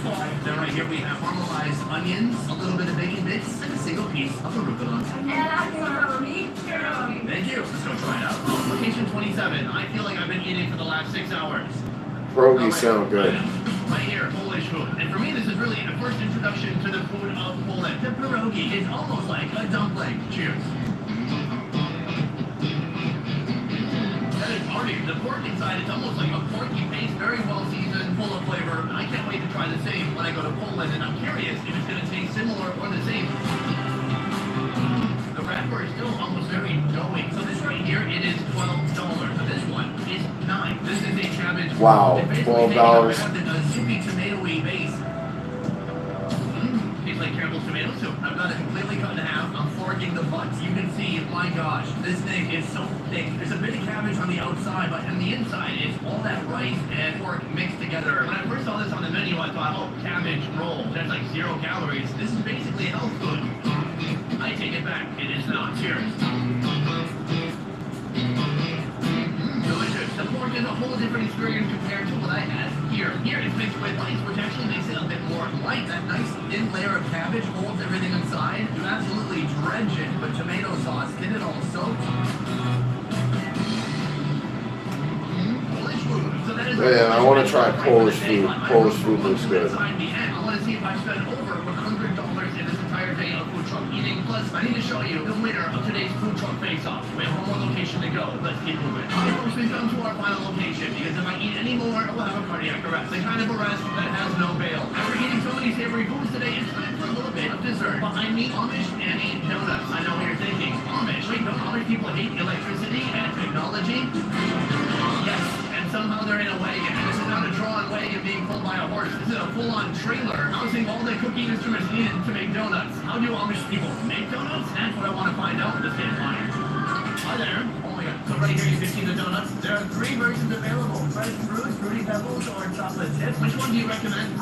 pork. Then right here we have caramelized onions, a little bit of bacon bits, and a single piece of arugula. And that's our meat pierogi. Thank you. Let's go try it out. Location 27. I feel like I've been eating for the last 6 hours. Pierogies sound good. Right here, Polish food. And for me, this is really a first introduction to the food of Poland. The pierogi is almost like a dumpling. Cheers. That is hearty. The pork inside is almost like a porky paste, very well seasoned, full of flavor. I can't wait to try the same when I go to Poland, and I'm curious if it's going to taste similar or the same. The wrapper is still almost very doughy. So this right here, it is $12. So this one is $9. This is a cabbage. Wow, It's basically $12. taking a soupy tomatoey base. Tastes like caramel tomato soup. I've got it completely cut in half. I'm forking the butts. You can see, my gosh, this thing is so thick. There's a bit of cabbage on the outside, but on the inside, it's all that rice and pork mixed together. When I first saw this on the menu, I thought, oh, cabbage roll. That's like 0 calories. This is basically health food. I take it back. It is not. Cheers. Delicious. The pork is a whole different experience compared to what I had here. Here it's mixed with rice, which actually makes it a bit more light. That nice thin layer of cabbage holds everything inside. You absolutely dredge it with tomato sauce. Get it all soaked. Polish food. So that is Yeah, I want to try Polish food. Polish food looks good. I want to see if I spend over $100 in this entire day of food truck eating. Plus, I need to show you the winner of today's food truck face-off. We have one more location to go. Let's keep moving. Almost we've come to our final location because if I eat any more, I will have a cardiac arrest. The kind of arrest that has no bail. After eating so many savory foods today, it's time for a little bit of dessert. Behind me, Amish Annie Donuts. I know what you're thinking. Amish? Wait, don't Amish people hate electricity and technology? Yes. Somehow they're in a wagon. This is not a drawn wagon being pulled by a horse. This is a full-on trailer housing all the cooking instruments needed to make donuts. How do Amish people make donuts? That's what I want to find out with this damn line. Hi there. Oh my god. So right here you can see the donuts. There are 3 versions available. Fresh fruit, fruity pebbles, or chocolate chips. Which one do you recommend?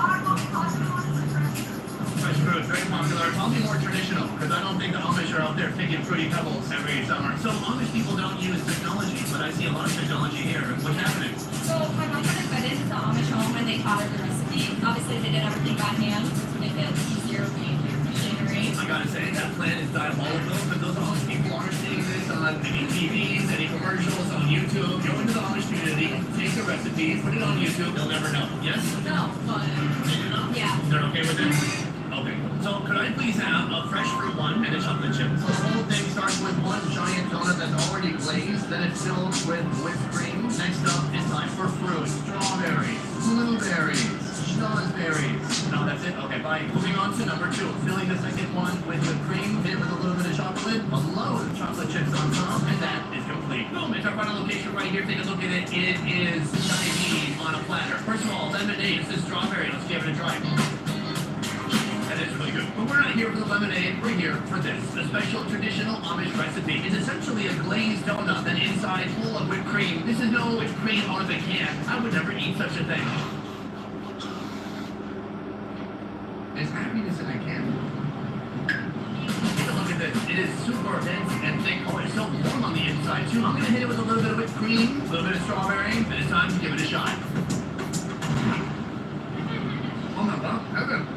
Fresh fruit, very popular. Probably more traditional, because I don't think the Amish are out there picking fruity pebbles every summer. So Amish people don't use technology, but I see a lot of technology here. What's happening? So my mom had invited to the Amish home and they taught her the recipe. Obviously they did everything by hand to make it easier with machinery. I gotta say, that plan is diabolical, but those Amish people aren't seeing this on any TVs, any commercials, on YouTube. Go into the Amish community, take the recipes, put it on YouTube, they'll never know. Yes? No, but They do not? yeah. They're okay with it? Okay. So could I please have a fresh fruit one and a chocolate chip? So the whole thing starts with one giant donut that's already glazed, then it's filled with whipped cream. Next up is time for fruit. Strawberries, blueberries, schnozberries. No, that's it? Okay, bye. Moving on to number 2. Filling the second one with whipped cream, hit with a little bit of chocolate, a load of chocolate chips on top, and that is complete. Boom, it's our final location right here. Take a look at it. It is Chinese on a platter. First of all, lemonade. This is strawberry. Let's give it a try. That is really good. But we're not here for the lemonade, we're here for this. The special traditional Amish recipe is essentially a glazed donut, then inside full of whipped cream. This is no whipped cream out of a can. I would never eat such a thing. There's happiness in a can. Take a look at this. It is super dense and thick. Oh, it's so warm on the inside too. I'm gonna hit it with a little bit of whipped cream, a little bit of strawberry, and it's time to give it a shot. Oh my god, heaven.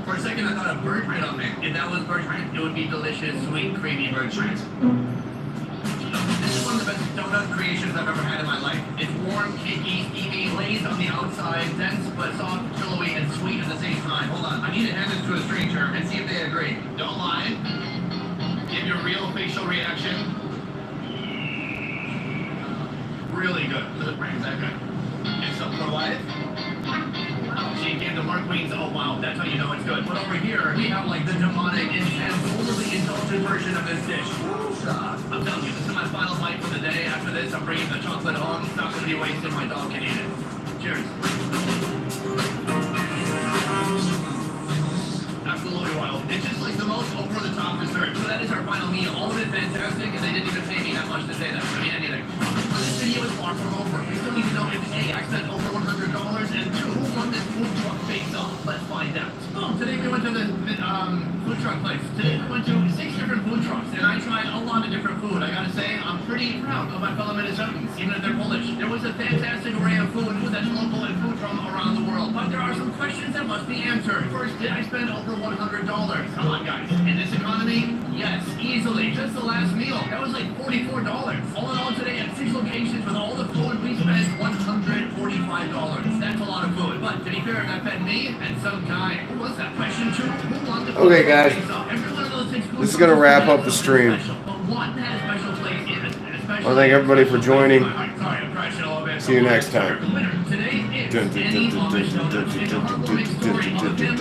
For a second, I thought of bird shit on me. If that was bird shit, it would be delicious, sweet, creamy bird shit. This is one of the best donut creations I've ever had in my life. It's warm, cakey, steamy, glazed on the outside, dense but soft, pillowy, and sweet at the same time. Hold on, I need to hand this to a stranger and see if they agree. Don't lie. Give your real facial reaction. Really good. Look, brain's that good. And so for life. She gave the Mark Queens, oh wow, that's how you know it's good. But over here, we have like the demonic, intense, overly indulgent version of this dish. I'm telling you, this is my final bite for the day. After this, I'm bringing the chocolate home. It's not going to be wasted. My dog can eat it. Cheers. Absolutely wild. It's just like final meal. All of it fantastic, and they didn't even pay me that much to say that. I mean, anything. But this video is far from over. We still need to know if A, I spent over $100, and 2, who won this food truck face-off? Let's find out. Oh, today we went to the food truck place. Today we went to 6 different food trucks, and I tried a lot of different food. I gotta say, I'm pretty proud of my fellow Minnesotans, even if they're Polish. There was a fantastic array of food that's local and food from around the world. But there are some questions that must be answered. First, did I spend over $100? Come on, guys. In this economy, yes, easily. Just the last meal, that was like $44. All in all, today at 6 locations with all the food, we spent $145. That's a lot of food. But to be fair, that fed me and some guy. Who was that? Question 2. Who won the food? Okay, guys. Every one of those 6 food This is gonna wrap up the stream. but one had a special place in it. And a special I thank everybody for joining. Sorry, I'm crashing a little bit. See you next time. The winner today is Annie Amish. It's a heartwarming story of him